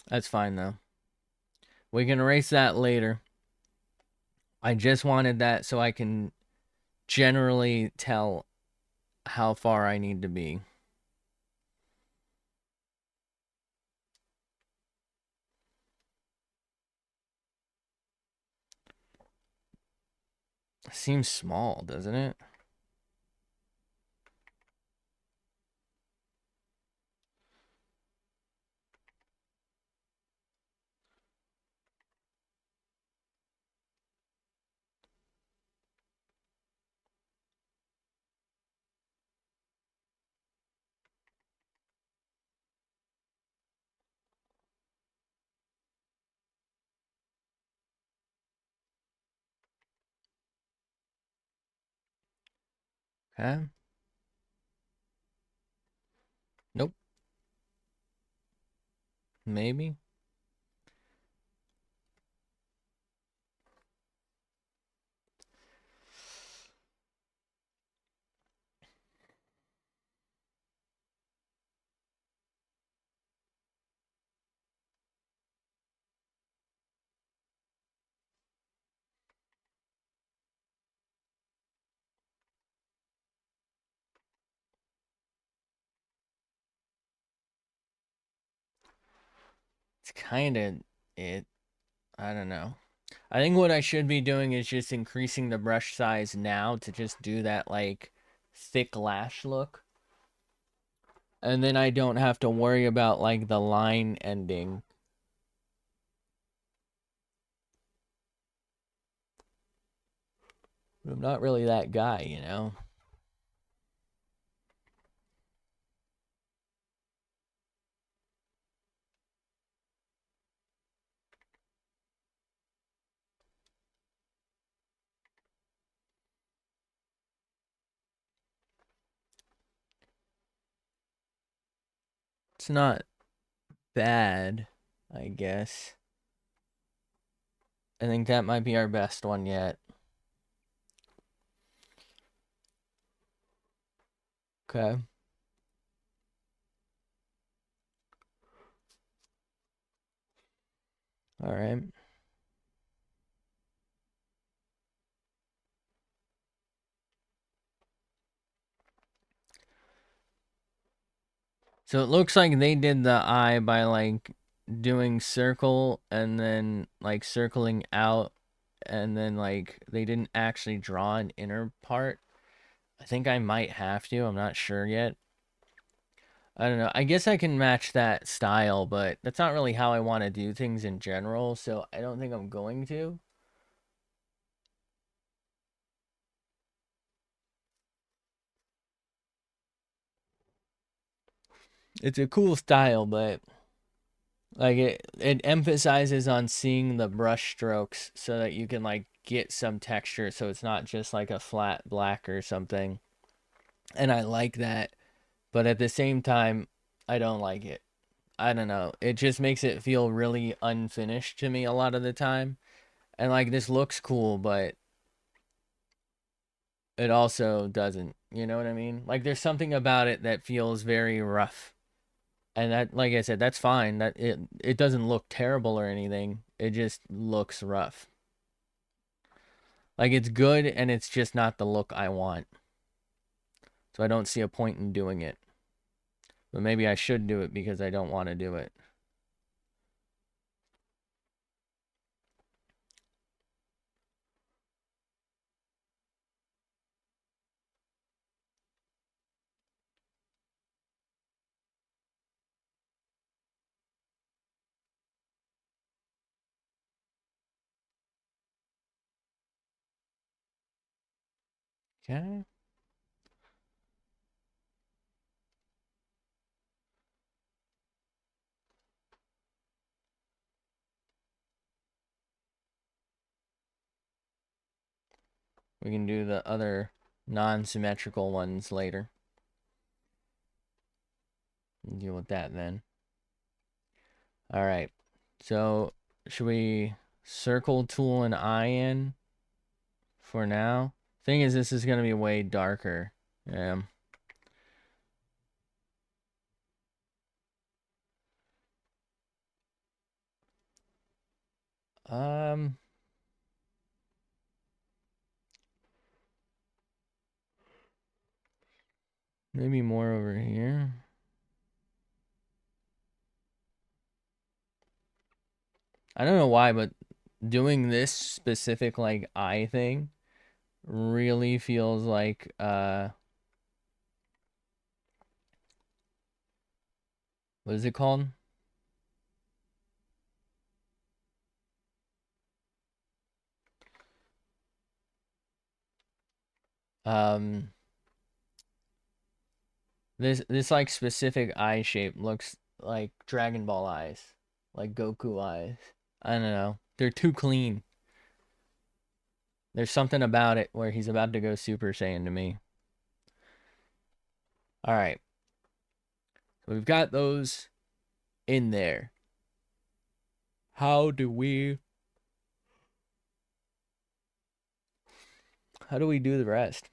That's fine though. We can erase that later. I just wanted that so I can generally tell how far I need to be. Seems small, doesn't it? Okay. Nope. Maybe. It's kind of it. I don't know. I think what I should be doing is just increasing the brush size now to just do that like thick lash look. And then I don't have to worry about like the line ending. I'm not really that guy, you know? It's not bad, I guess. I think that might be our best one yet. Okay. All right. So it looks like they did the eye by like doing circle and then like circling out and then like they didn't actually draw an inner part. I think I might have to. I'm not sure yet. I don't know. I guess I can match that style, but that's not really how I want to do things in general, so I don't think I'm going to. It's a cool style, but like it emphasizes on seeing the brush strokes so that you can like get some texture so it's not just like a flat black or something. And I like that, but at the same time I don't like it. I don't know. It just makes it feel really unfinished to me a lot of the time. And like this looks cool, but it also doesn't. You know what I mean? Like there's something about it that feels very rough. And that, like I said, that's fine. That it doesn't look terrible or anything. It just looks rough. Like it's good and it's just not the look I want. So I don't see a point in doing it. But maybe I should do it because I don't want to do it. Okay. We can do the other non-symmetrical ones later. Deal with that then. All right. So should we circle tool and eye in for now? Thing is, this is going to be way darker. Yeah. Um, maybe more over here. I don't know why, but doing this specific like eye thing really feels like what is it called? Um, this like specific eye shape looks like Dragon Ball eyes, like Goku eyes. I don't know. They're too clean. There's something about it where he's about to go Super Saiyan to me. All right. So we've got those in there. How do we do the rest?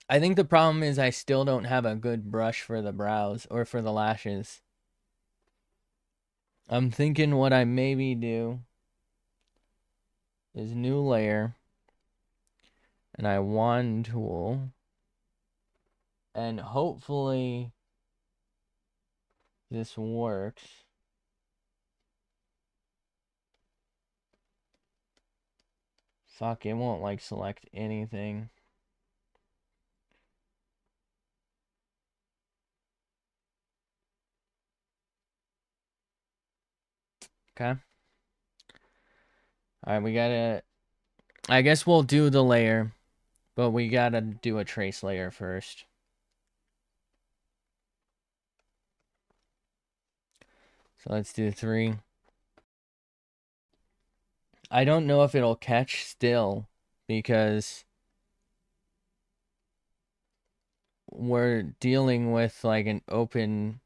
I think the problem is I still don't have a good brush for the brows or for the lashes. I'm thinking what I maybe do is new layer, and I wand tool, and hopefully this works. Fuck, it won't like select anything. Okay. All right, we gotta, I guess we'll do the layer, but we gotta do a trace layer first. So let's do 3. I don't know if it'll catch still because we're dealing with like an open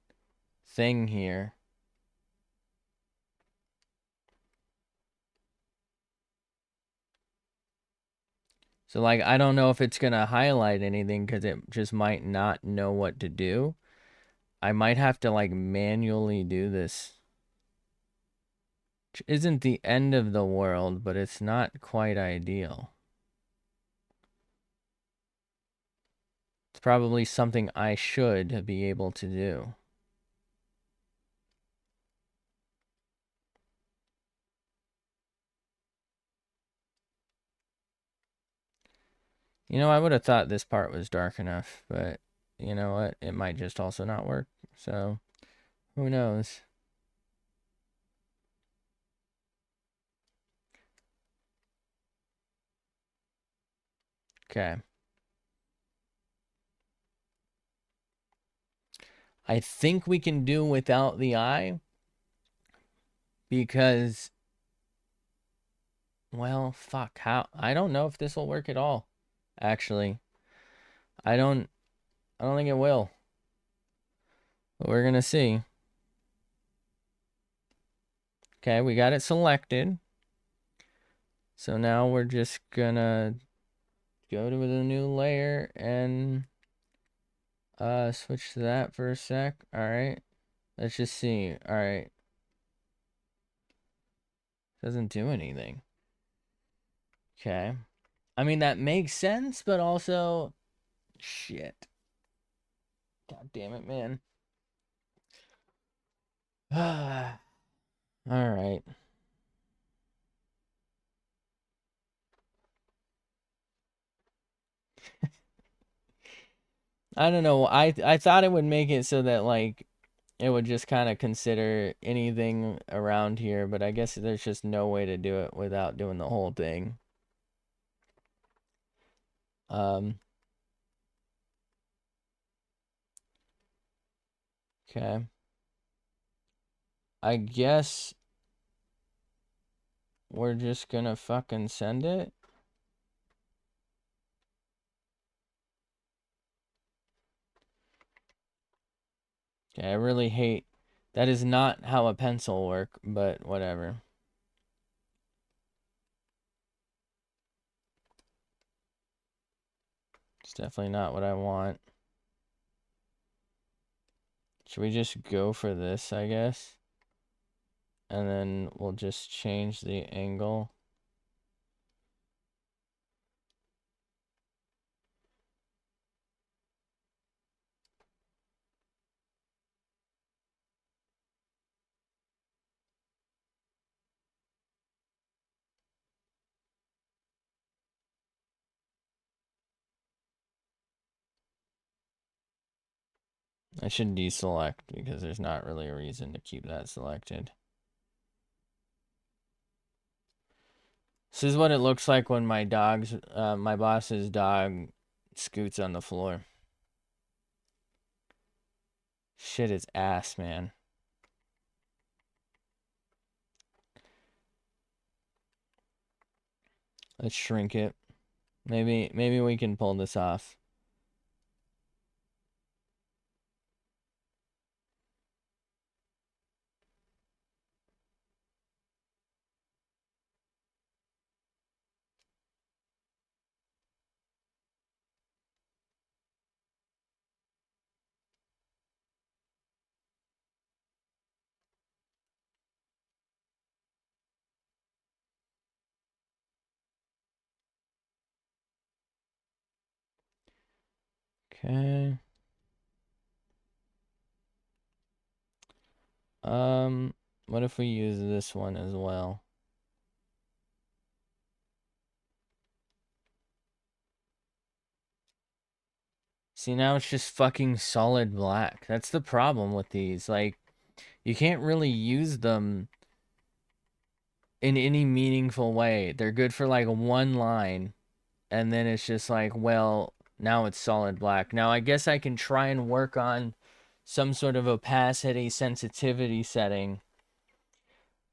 thing here. So like I don't know if it's gonna highlight anything because it just might not know what to do. I might have to like manually do this. Which isn't the end of the world, but it's not quite ideal. It's probably something I should be able to do. You know, I would have thought this part was dark enough, but you know what? It might just also not work. So, who knows? Okay. I think we can do without the eye because, well, fuck, how? I don't know if this will work at all, actually. I don't think it will. But we're gonna see. Okay, we got it selected. So now we're just gonna go to the new layer and switch to that for a sec. All right. Let's just see. All right. Doesn't do anything. Okay. I mean, that makes sense, but also, shit. God damn it, man. All right. I don't know. I thought it would make it so that like it would just kind of consider anything around here, but I guess there's just no way to do it without doing the whole thing. Okay. I guess we're just gonna fucking send it. Okay, I really hate... That is not how a pencil work, but whatever. It's definitely not what I want. Should we just go for this, I guess? And then we'll just change the angle. I should deselect because there's not really a reason to keep that selected. This is what it looks like when my boss's dog scoots on the floor. Shit is ass, man. Let's shrink it. Maybe we can pull this off. Okay. What if we use this one as well? See, now it's just fucking solid black. That's the problem with these. Like, you can't really use them in any meaningful way. They're good for like one line, and then it's just like, well, now it's solid black. Now, I guess I can try and work on some sort of opacity sensitivity setting,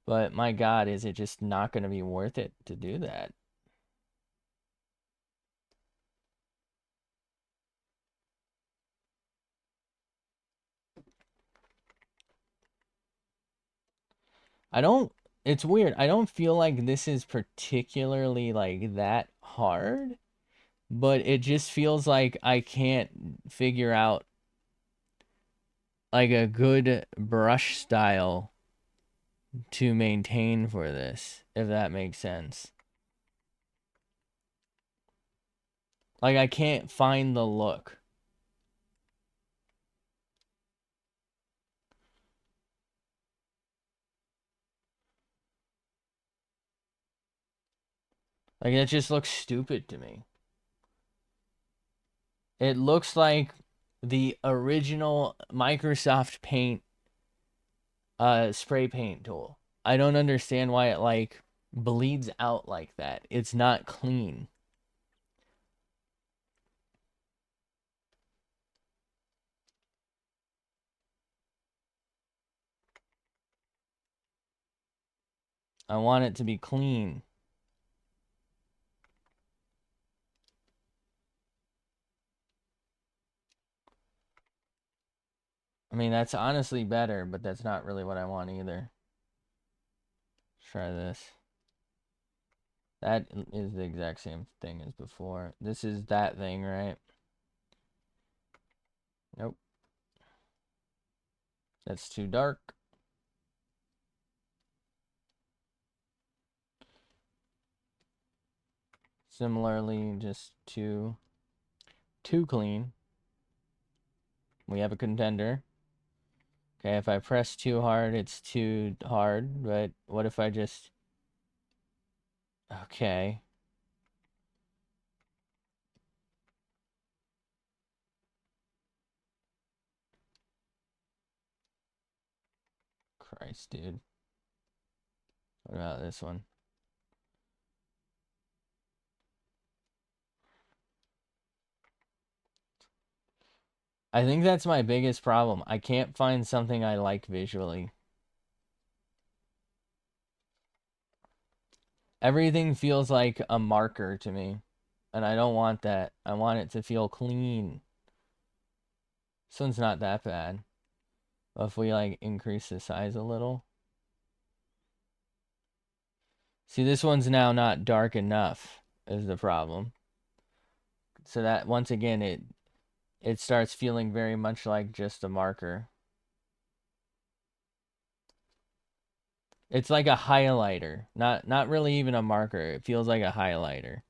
but my God, is it just not going to be worth it to do that? I don't, it's weird. I don't feel like this is particularly like that hard, but it just feels like I can't figure out like a good brush style to maintain for this, if that makes sense. Like, I can't find the look. Like, that just looks stupid to me. It looks like the original Microsoft Paint spray paint tool. I don't understand why it, like, bleeds out like that. It's not clean. I want it to be clean. I mean, that's honestly better, but that's not really what I want either. Let's try this. That is the exact same thing as before. This is that thing, right? Nope. That's too dark. Similarly, just too clean. We have a contender. Okay, if I press too hard, it's too hard, but what if I just... Okay. Christ, dude. What about this one? I think that's my biggest problem. I can't find something I like visually. Everything feels like a marker to me. And I don't want that. I want it to feel clean. This one's not that bad. But if we like increase the size a little. See, this one's now not dark enough is the problem. So that once again it starts feeling very much like just a marker. It's like a highlighter. Not really even a marker. It feels like a highlighter.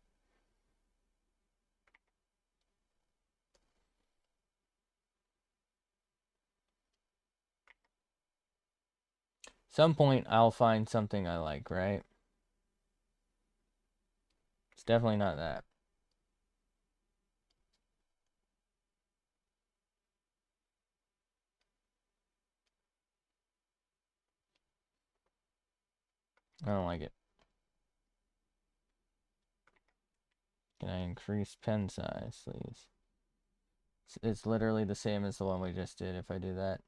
Some point I'll find something I like, right? It's definitely not that. I don't like it. Can I increase pen size, please? It's literally the same as the one we just did if I do that.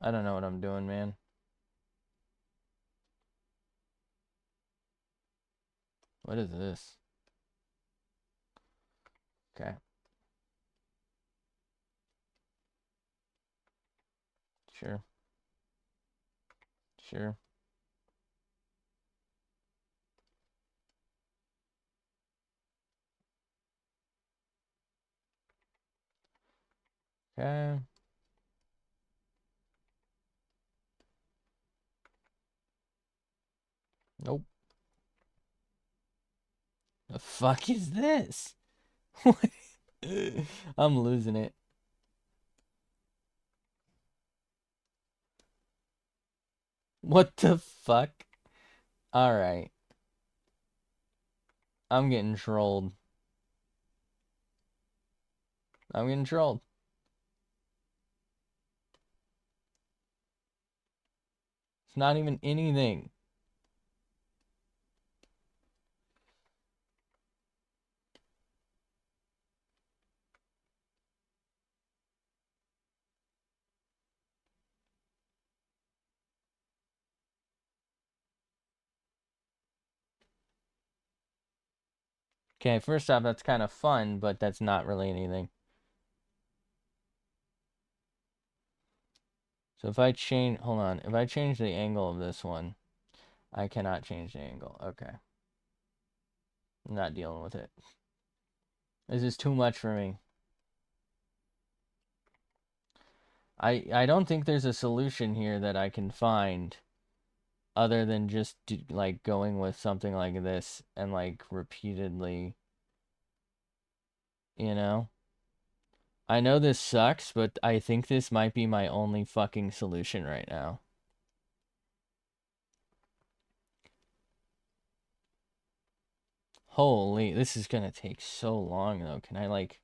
I don't know what I'm doing, man. What is this? Okay. Sure. Sure. Okay. Nope. The fuck is this? I'm losing it. What the fuck? Alright. I'm getting trolled. I'm getting trolled. It's not even anything. Okay, first off, that's kind of fun, but that's not really anything. So if I change, hold on, if I change the angle of this one, I cannot change the angle. Okay. I'm not dealing with it. This is too much for me. I don't think there's a solution here that I can find other than just like going with something like this and like repeatedly, you know? I know this sucks, but I think this might be my only fucking solution right now. Holy, this is gonna take so long though. Can I like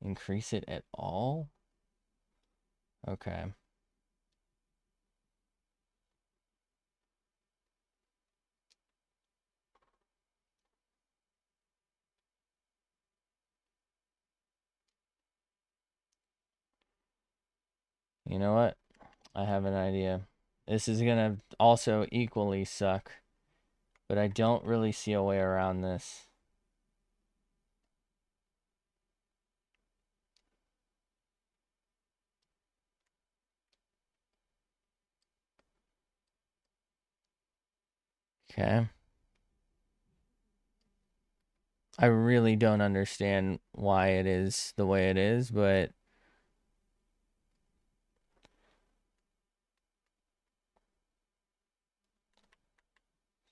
increase it at all? Okay. You know what? I have an idea. This is gonna also equally suck, but I don't really see a way around this. Okay. I really don't understand why it is the way it is, but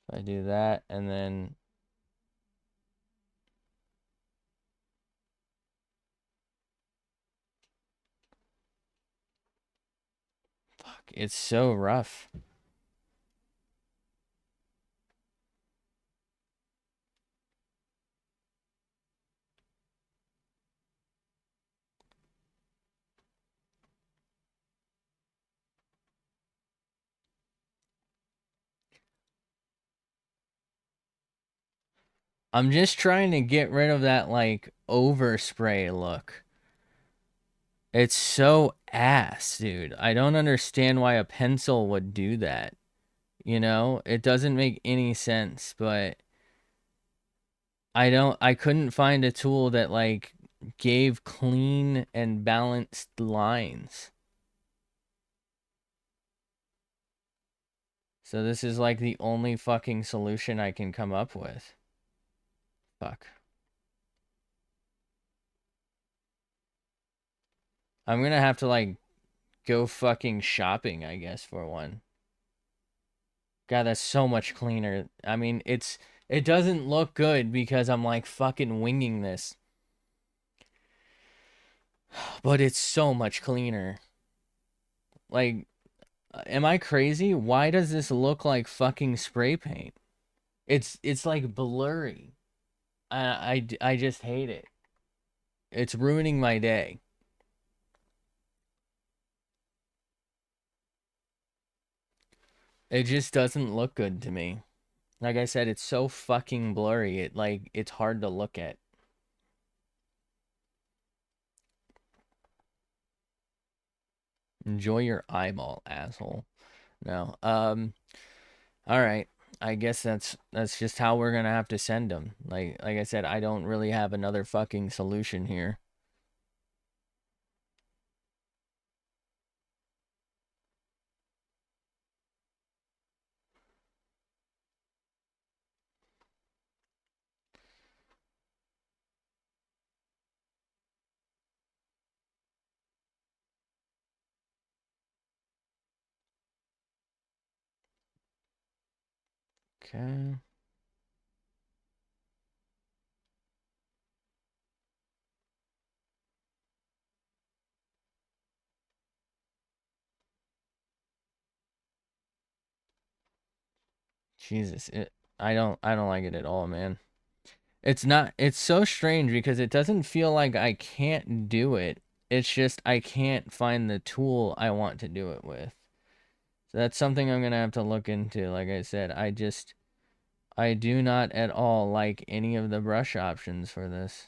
if I do that and then fuck, it's so rough. I'm just trying to get rid of that like overspray look. It's so ass, dude. I don't understand why a pencil would do that. You know, it doesn't make any sense, but I couldn't find a tool that like gave clean and balanced lines. So this is like the only fucking solution I can come up with. Fuck. I'm gonna have to like go fucking shopping, I guess, for one. God, that's so much cleaner. I mean, it doesn't look good because I'm like fucking winging this. But it's so much cleaner. Like, am I crazy? Why does this look like fucking spray paint? It's like blurry. I just hate it. It's ruining my day. It just doesn't look good to me. Like I said, it's so fucking blurry. It's hard to look at. Enjoy your eyeball, asshole. No. All right. I guess that's just how we're gonna have to send them. Like I said, I don't really have another fucking solution here. Okay. Jesus, I don't like it at all, man. It's so strange because it doesn't feel like I can't do it. It's just I can't find the tool I want to do it with. So that's something I'm gonna have to look into. Like I said, I do not at all like any of the brush options for this.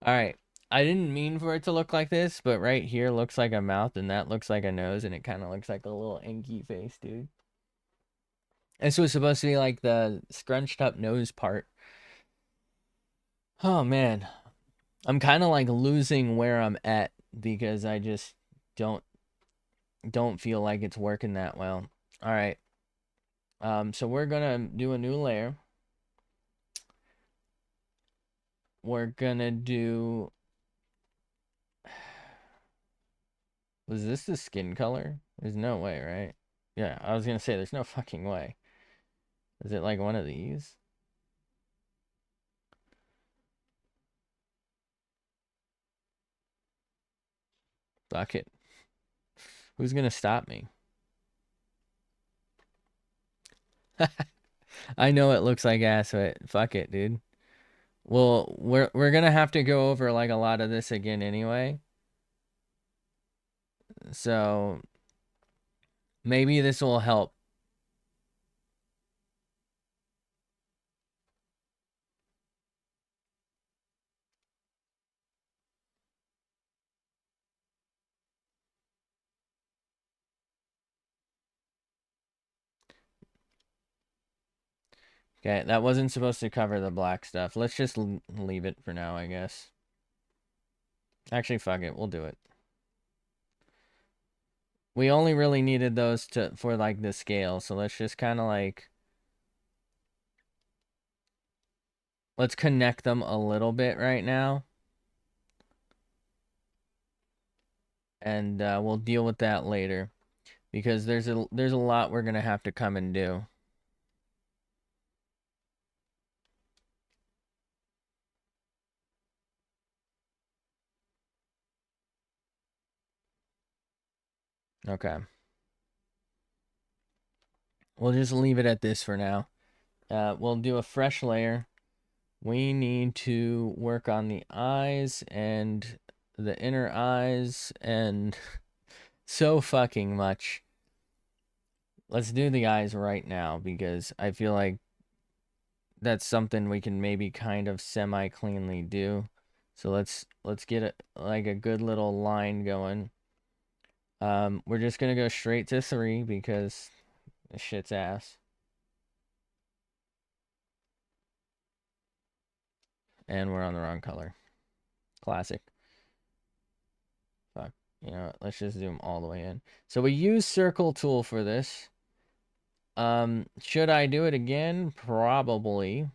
All right. I didn't mean for it to look like this, but right here looks like a mouth and that looks like a nose and it kind of looks like a little inky face, dude. This was supposed to be like the scrunched up nose part. Oh man. I'm kind of like losing where I'm at because I just don't don't feel like it's working that well. All right. So we're gonna do a new layer. We're gonna do. Was this the skin color? There's no way, right? Yeah, I was gonna say there's no fucking way. Is it like one of these? Fuck it. Who's gonna stop me? I know it looks like ass, but fuck it, dude. Well, we're gonna have to go over like a lot of this again anyway. So maybe this will help. Okay, that wasn't supposed to cover the black stuff. Let's just leave it for now, I guess. Actually, fuck it. We'll do it. We only really needed those for like the scale, so let's just kind of like let's connect them a little bit right now. And we'll deal with that later because there's a lot we're going to have to come and do. Okay. We'll just leave it at this for now. We'll do a fresh layer. We need to work on the eyes and the inner eyes and so fucking much. let's do the eyes right now because I feel like that's something we can maybe kind of semi-cleanly do. So let's get like a good little line going. We're just gonna go straight to 3 because this shit's ass. And we're on the wrong color. Classic. Fuck. You know what? Let's just zoom all the way in. So we use circle tool for this. Should I do it again? Probably.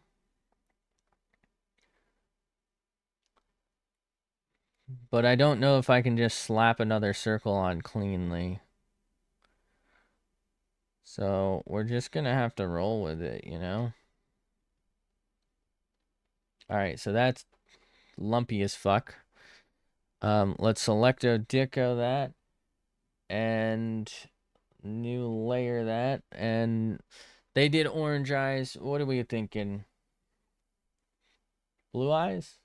But I don't know if I can just slap another circle on cleanly. So we're just gonna have to roll with it, you know? Alright, so that's lumpy as fuck. Let's selecto deco that. And new layer that. And they did orange eyes. What are we thinking? Blue eyes?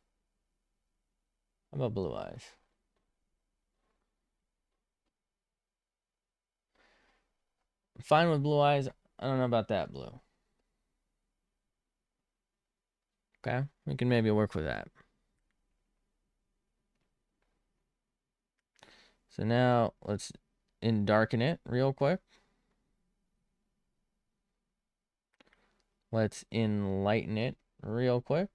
How about blue eyes? I'm fine with blue eyes. I don't know about that blue. Okay, we can maybe work with that. So now let's darken it real quick. Let's enlighten it real quick.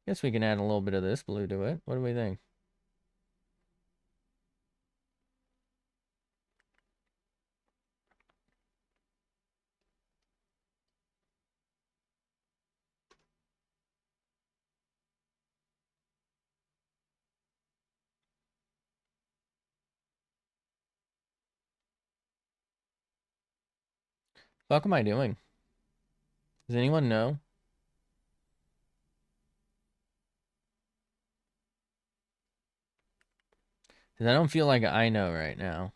Guess we can add a little bit of this blue to it. What do we think? Fuck am I doing? Does anyone know? Because I don't feel like I know right now.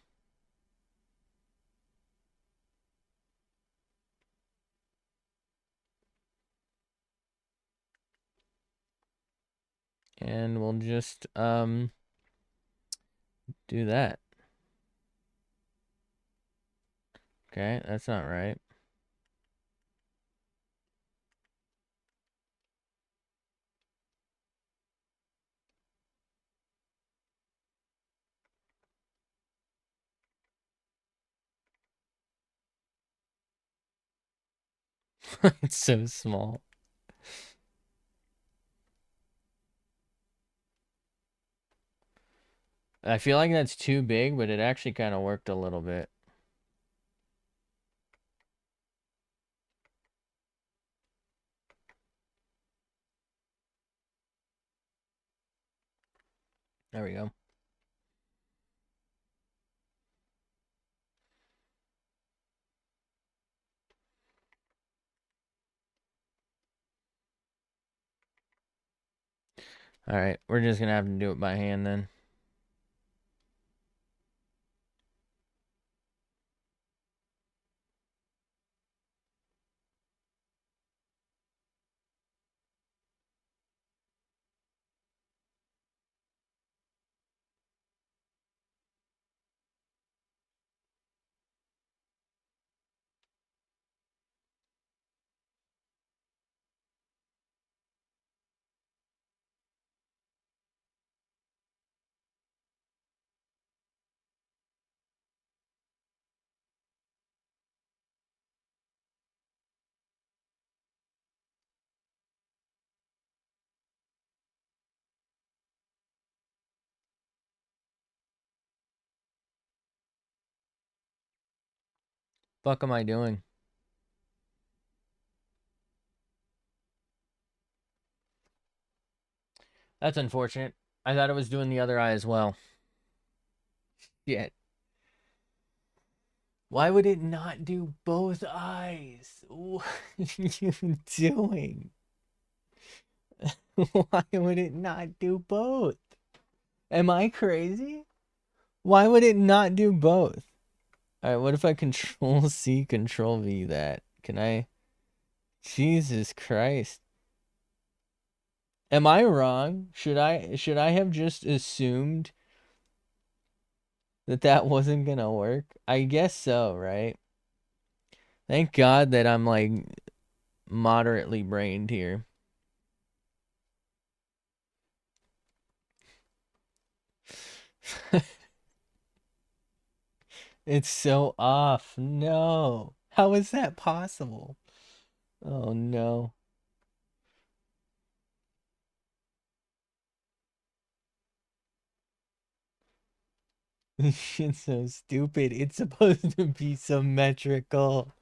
And we'll just do that. Okay, that's not right. It's so small. I feel like that's too big, but it actually kind of worked a little bit. There we go. All right, we're just gonna have to do it by hand then. Fuck am I doing? That's unfortunate. I thought it was doing the other eye as well. Shit. Why would it not do both eyes? What are you doing? Why would it not do both? Am I crazy? Why would it not do both? All right, what if I control C, control V that? Can I? Jesus Christ. Am I wrong? Should I have just assumed that that wasn't gonna work? I guess so, right? Thank God that I'm like moderately brained here. It's so off. No. How is that possible? Oh no. This shit's so stupid. It's supposed to be symmetrical.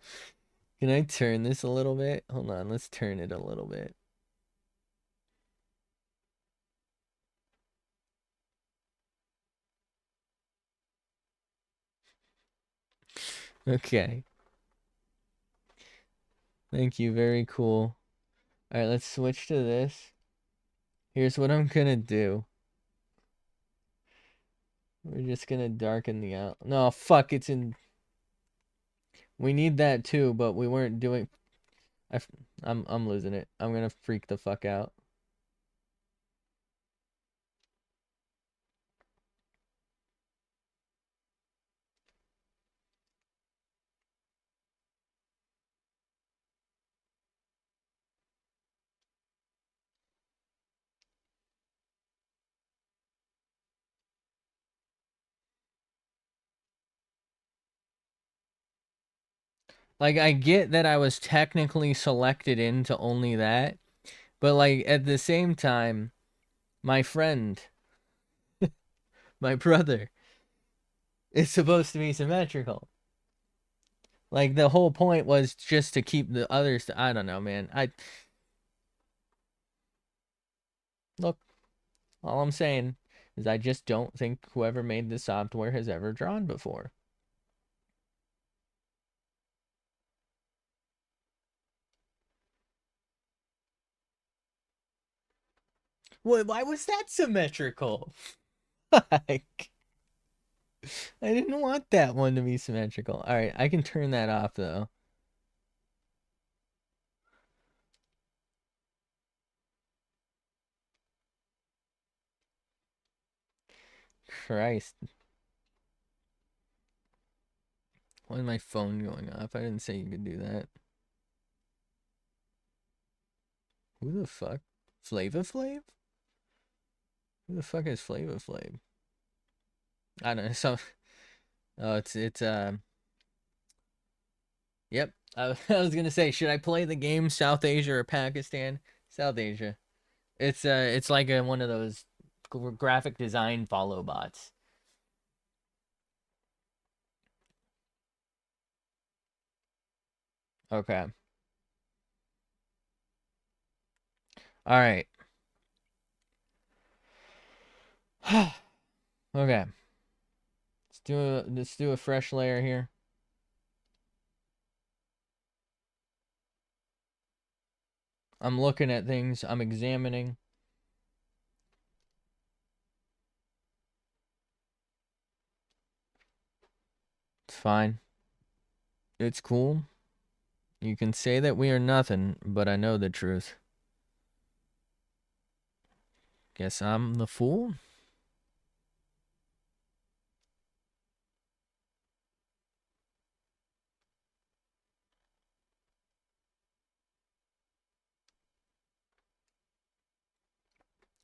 Can I turn this a little bit? Hold on, let's turn it a little bit. Okay. Thank you. Very cool. All right, let's switch to this. Here's what I'm gonna do. We're just gonna darken the out. No, fuck, it's in. We need that too, but we weren't doing. I, I'm losing it. I'm gonna freak the fuck out. Like, I get that I was technically selected into only that, but like at the same time, my friend, my brother, is supposed to be symmetrical. Like the whole point was just to keep the others. I don't know, man. I look. All I'm saying is I just don't think whoever made this software has ever drawn before. Why was that symmetrical? Like, I didn't want that one to be symmetrical. All right, I can turn that off though. Christ. Why is my phone going off? I didn't say you could do that. Who the fuck? Flava Flav? Who the fuck is Flava Flav? I don't know. So, oh, yep. I was gonna say, should I play the game South Asia or Pakistan? South Asia. It's like one of those graphic design follow bots. Okay. All right. Okay. Let's do a fresh layer here. I'm looking at things. I'm examining. It's fine. It's cool. You can say that we are nothing, but I know the truth. Guess I'm the fool.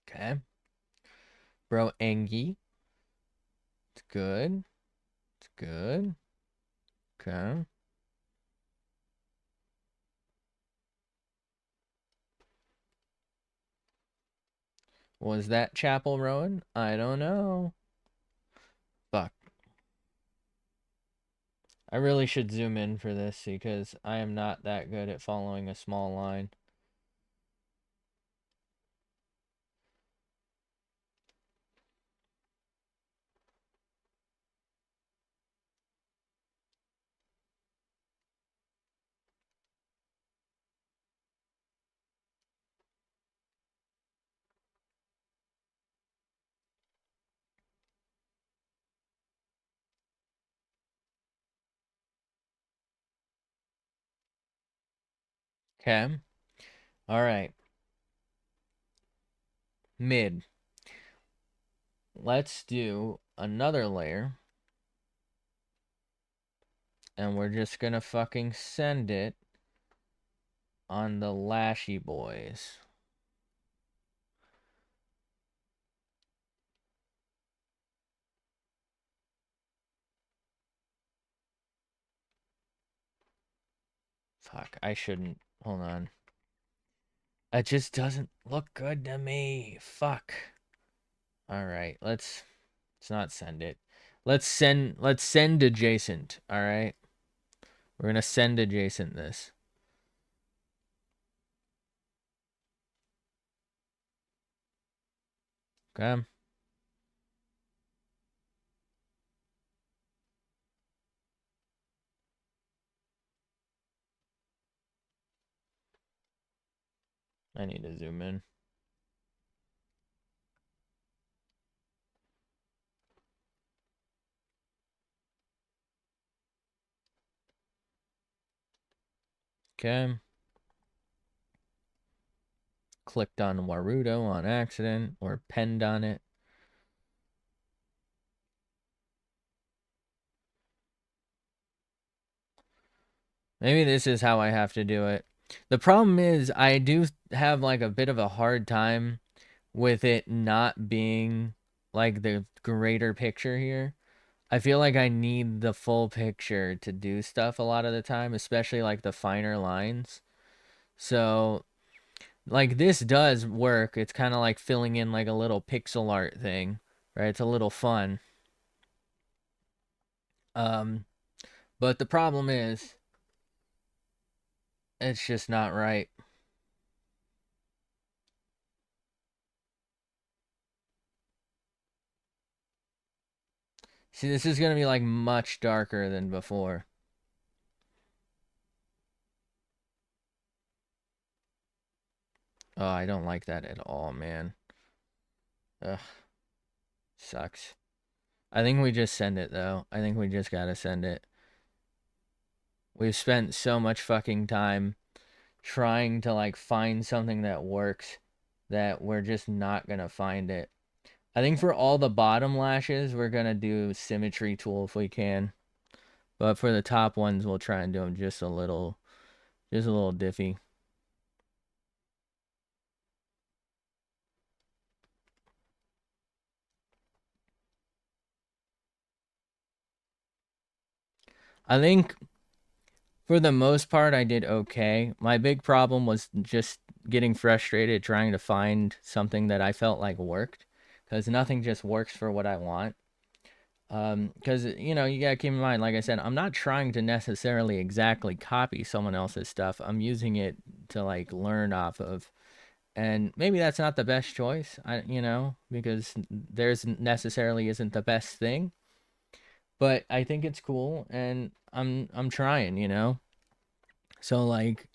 Okay. Bro, Angie. It's good. It's good. Okay. Was that Chapel Rowan? I don't know. Fuck. I really should zoom in for this because I am not that good at following a small line. Okay. All right. Mid. Let's do another layer. And we're just gonna fucking send it on the lashy boys. Fuck, I shouldn't. Hold on. It just doesn't look good to me. Fuck. Alright, let's not send it. Let's send adjacent, alright? We're gonna send adjacent this. Okay. I need to zoom in. Okay. Clicked on Warudo on accident or penned on it. Maybe this is how I have to do it. The problem is I do have like a bit of a hard time with it not being like the greater picture here. I feel like I need the full picture to do stuff a lot of the time, especially like the finer lines. So, like this does work. It's kind of like filling in like a little pixel art thing, right? It's a little fun. But the problem is it's just not right. See, this is going to be like much darker than before. Oh, I don't like that at all, man. Ugh. Sucks. I think we just send it, though. I think we just gotta send it. We've spent so much fucking time trying to, like, find something that works that we're just not gonna find it. I think for all the bottom lashes, we're gonna do symmetry tool if we can. But for the top ones, we'll try and do them just a little diffy. I think for the most part, I did okay. My big problem was just getting frustrated trying to find something that I felt like worked, because nothing just works for what I want. Because, you know, you gotta keep in mind, like I said, I'm not trying to necessarily exactly copy someone else's stuff. I'm using it to, like, learn off of. And maybe that's not the best choice, because theirs necessarily isn't the best thing. But I think it's cool, and I'm trying, So, like,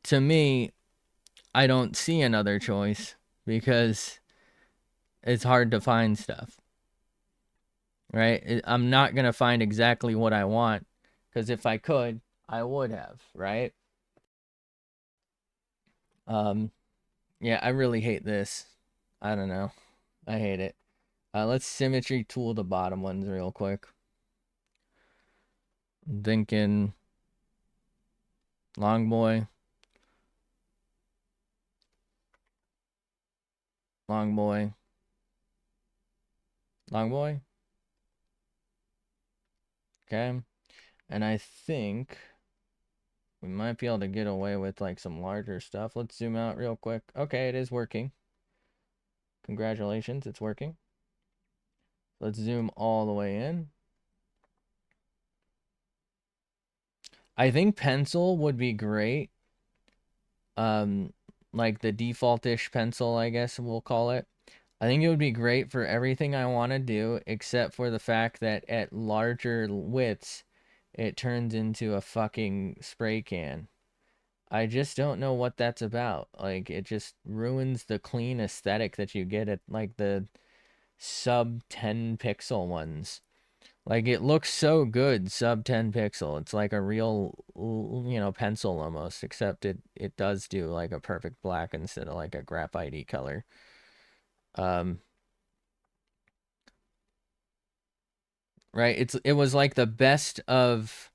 to me, I don't see another choice because it's hard to find stuff, right? I'm not going to find exactly what I want because if I could, I would have, right? Um, yeah, I really hate this. I don't know. I hate it. Let's symmetry tool the bottom ones real quick. I'm thinking long boy, long boy, long boy. Okay. And I think we might be able to get away with like some larger stuff. Let's zoom out real quick. Okay, it is working. Congratulations, it's working. Let's zoom all the way in. I think pencil would be great. Like the default-ish pencil, I guess we'll call it. I think it would be great for everything I want to do, except for the fact that at larger widths, it turns into a fucking spray can. I just don't know what that's about. Like, it just ruins the clean aesthetic that you get at, like, the sub 10 pixel ones. Like it looks so good, sub 10 pixel. It's like a real, pencil almost, except it does do like a perfect black instead of like a graphite color. Um, right? It was like the best of,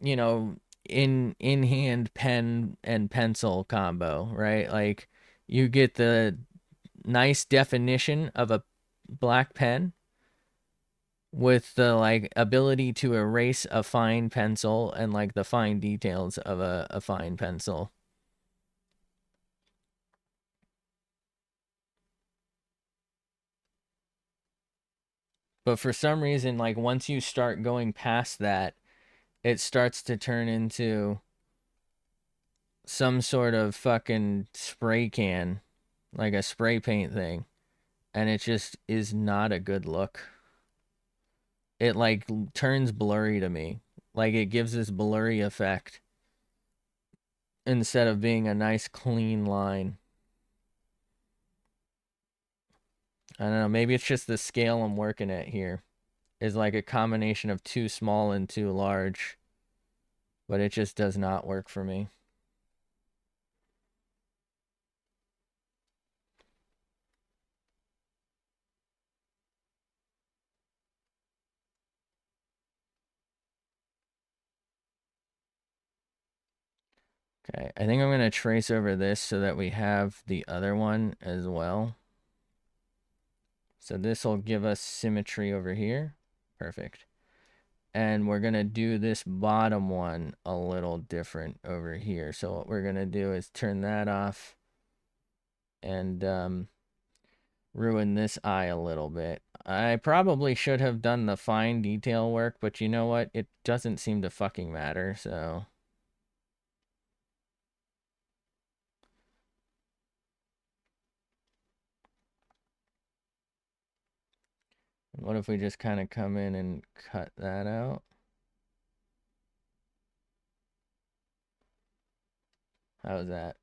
you know, in hand pen and pencil combo, right? Like you get the nice definition of a black pen with the like ability to erase a fine pencil and like the fine details of a fine pencil. But for some reason, like once you start going past that, it starts to turn into some sort of fucking spray can, like a spray paint thing. And it just is not a good look. It like turns blurry to me. Like it gives this blurry effect instead of being a nice clean line. I don't know, maybe it's just the scale I'm working at here is like a combination of too small and too large, but it just does not work for me. Okay, I think I'm going to trace over this so that we have the other one as well. So this will give us symmetry over here. Perfect. And we're going to do this bottom one a little different over here. So what we're going to do is turn that off and ruin this eye a little bit. I probably should have done the fine detail work, but you know what? It doesn't seem to fucking matter, so... What if we just kind of come in and cut that out? How's that?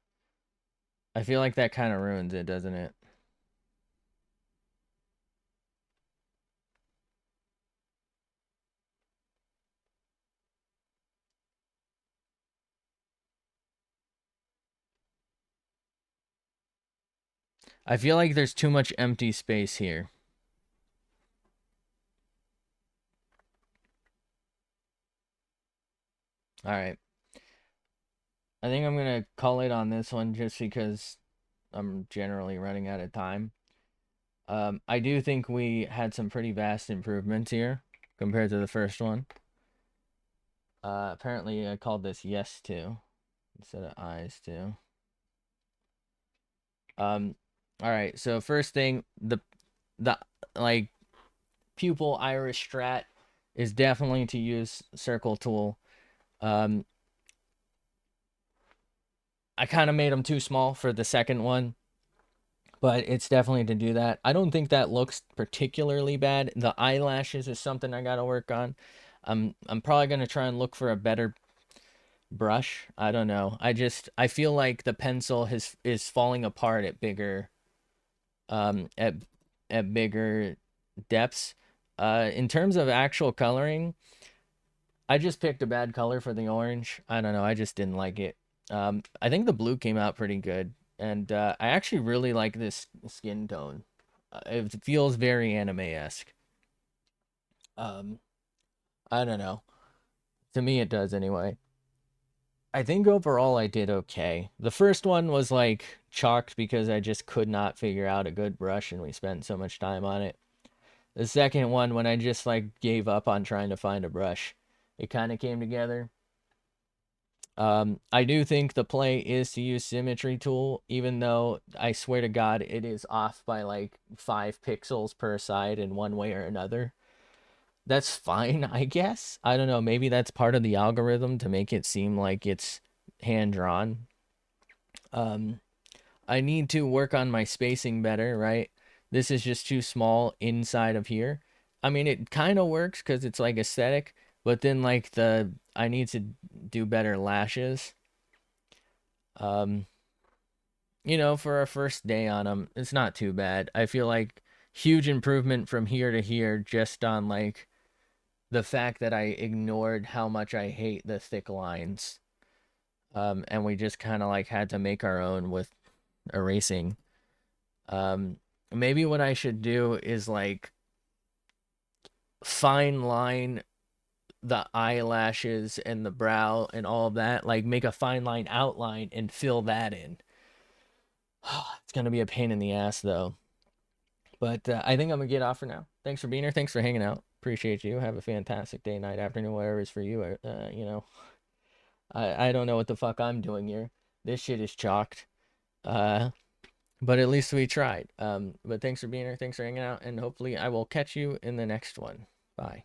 I feel like that kind of ruins it, doesn't it? I feel like there's too much empty space here. All right. I think I'm going to call it on this one just because I'm generally running out of time. I do think we had some pretty vast improvements here compared to the first one. Apparently I called this yes to instead of eyes to. All right. So first thing, the like pupil iris strat is definitely to use circle tool. Um, I kind of made them too small for the second one, but it's definitely to do that. I don't think that looks particularly bad. The eyelashes is something I got to work on. I'm probably going to try and look for a better brush. I don't know. I feel like the pencil is falling apart at bigger um at at bigger depths. In terms of actual coloring, I just picked a bad color for the orange. I don't know. I just didn't like it. I think the blue came out pretty good, and I actually really like this skin tone. It feels very anime-esque. Um, I don't know. To me, it does anyway. I think overall I did okay. The first one was like chalked because I just could not figure out a good brush, and we spent so much time on it. The second one, when I just like gave up on trying to find a brush, it kind of came together. I do think the play is to use symmetry tool, even though I swear to God it is off by like 5 pixels per side in one way or another. That's fine, I guess. I don't know. Maybe that's part of the algorithm to make it seem like it's hand drawn. Um, I need to work on my spacing better, right? This is just too small inside of here. I mean, it kind of works because it's like aesthetic, but then like I need to do better lashes. Um, for our first day on them, it's not too bad. I feel like huge improvement from here to here just on like the fact that I ignored how much I hate the thick lines. And we just kind of like had to make our own with erasing. Um, Maybe what I should do is like fine line the eyelashes and the brow and all of that, like make a fine line outline and fill that in. It's gonna be a pain in the ass though. But I think I'm gonna get off for now. Thanks for being here. Thanks for hanging out. Appreciate you. Have a fantastic day, night, afternoon, whatever it is for you. I don't know what the fuck I'm doing here. This shit is chalked. Uh, but at least we tried. But thanks for being here. Thanks for hanging out, and hopefully I will catch you in the next one. Bye.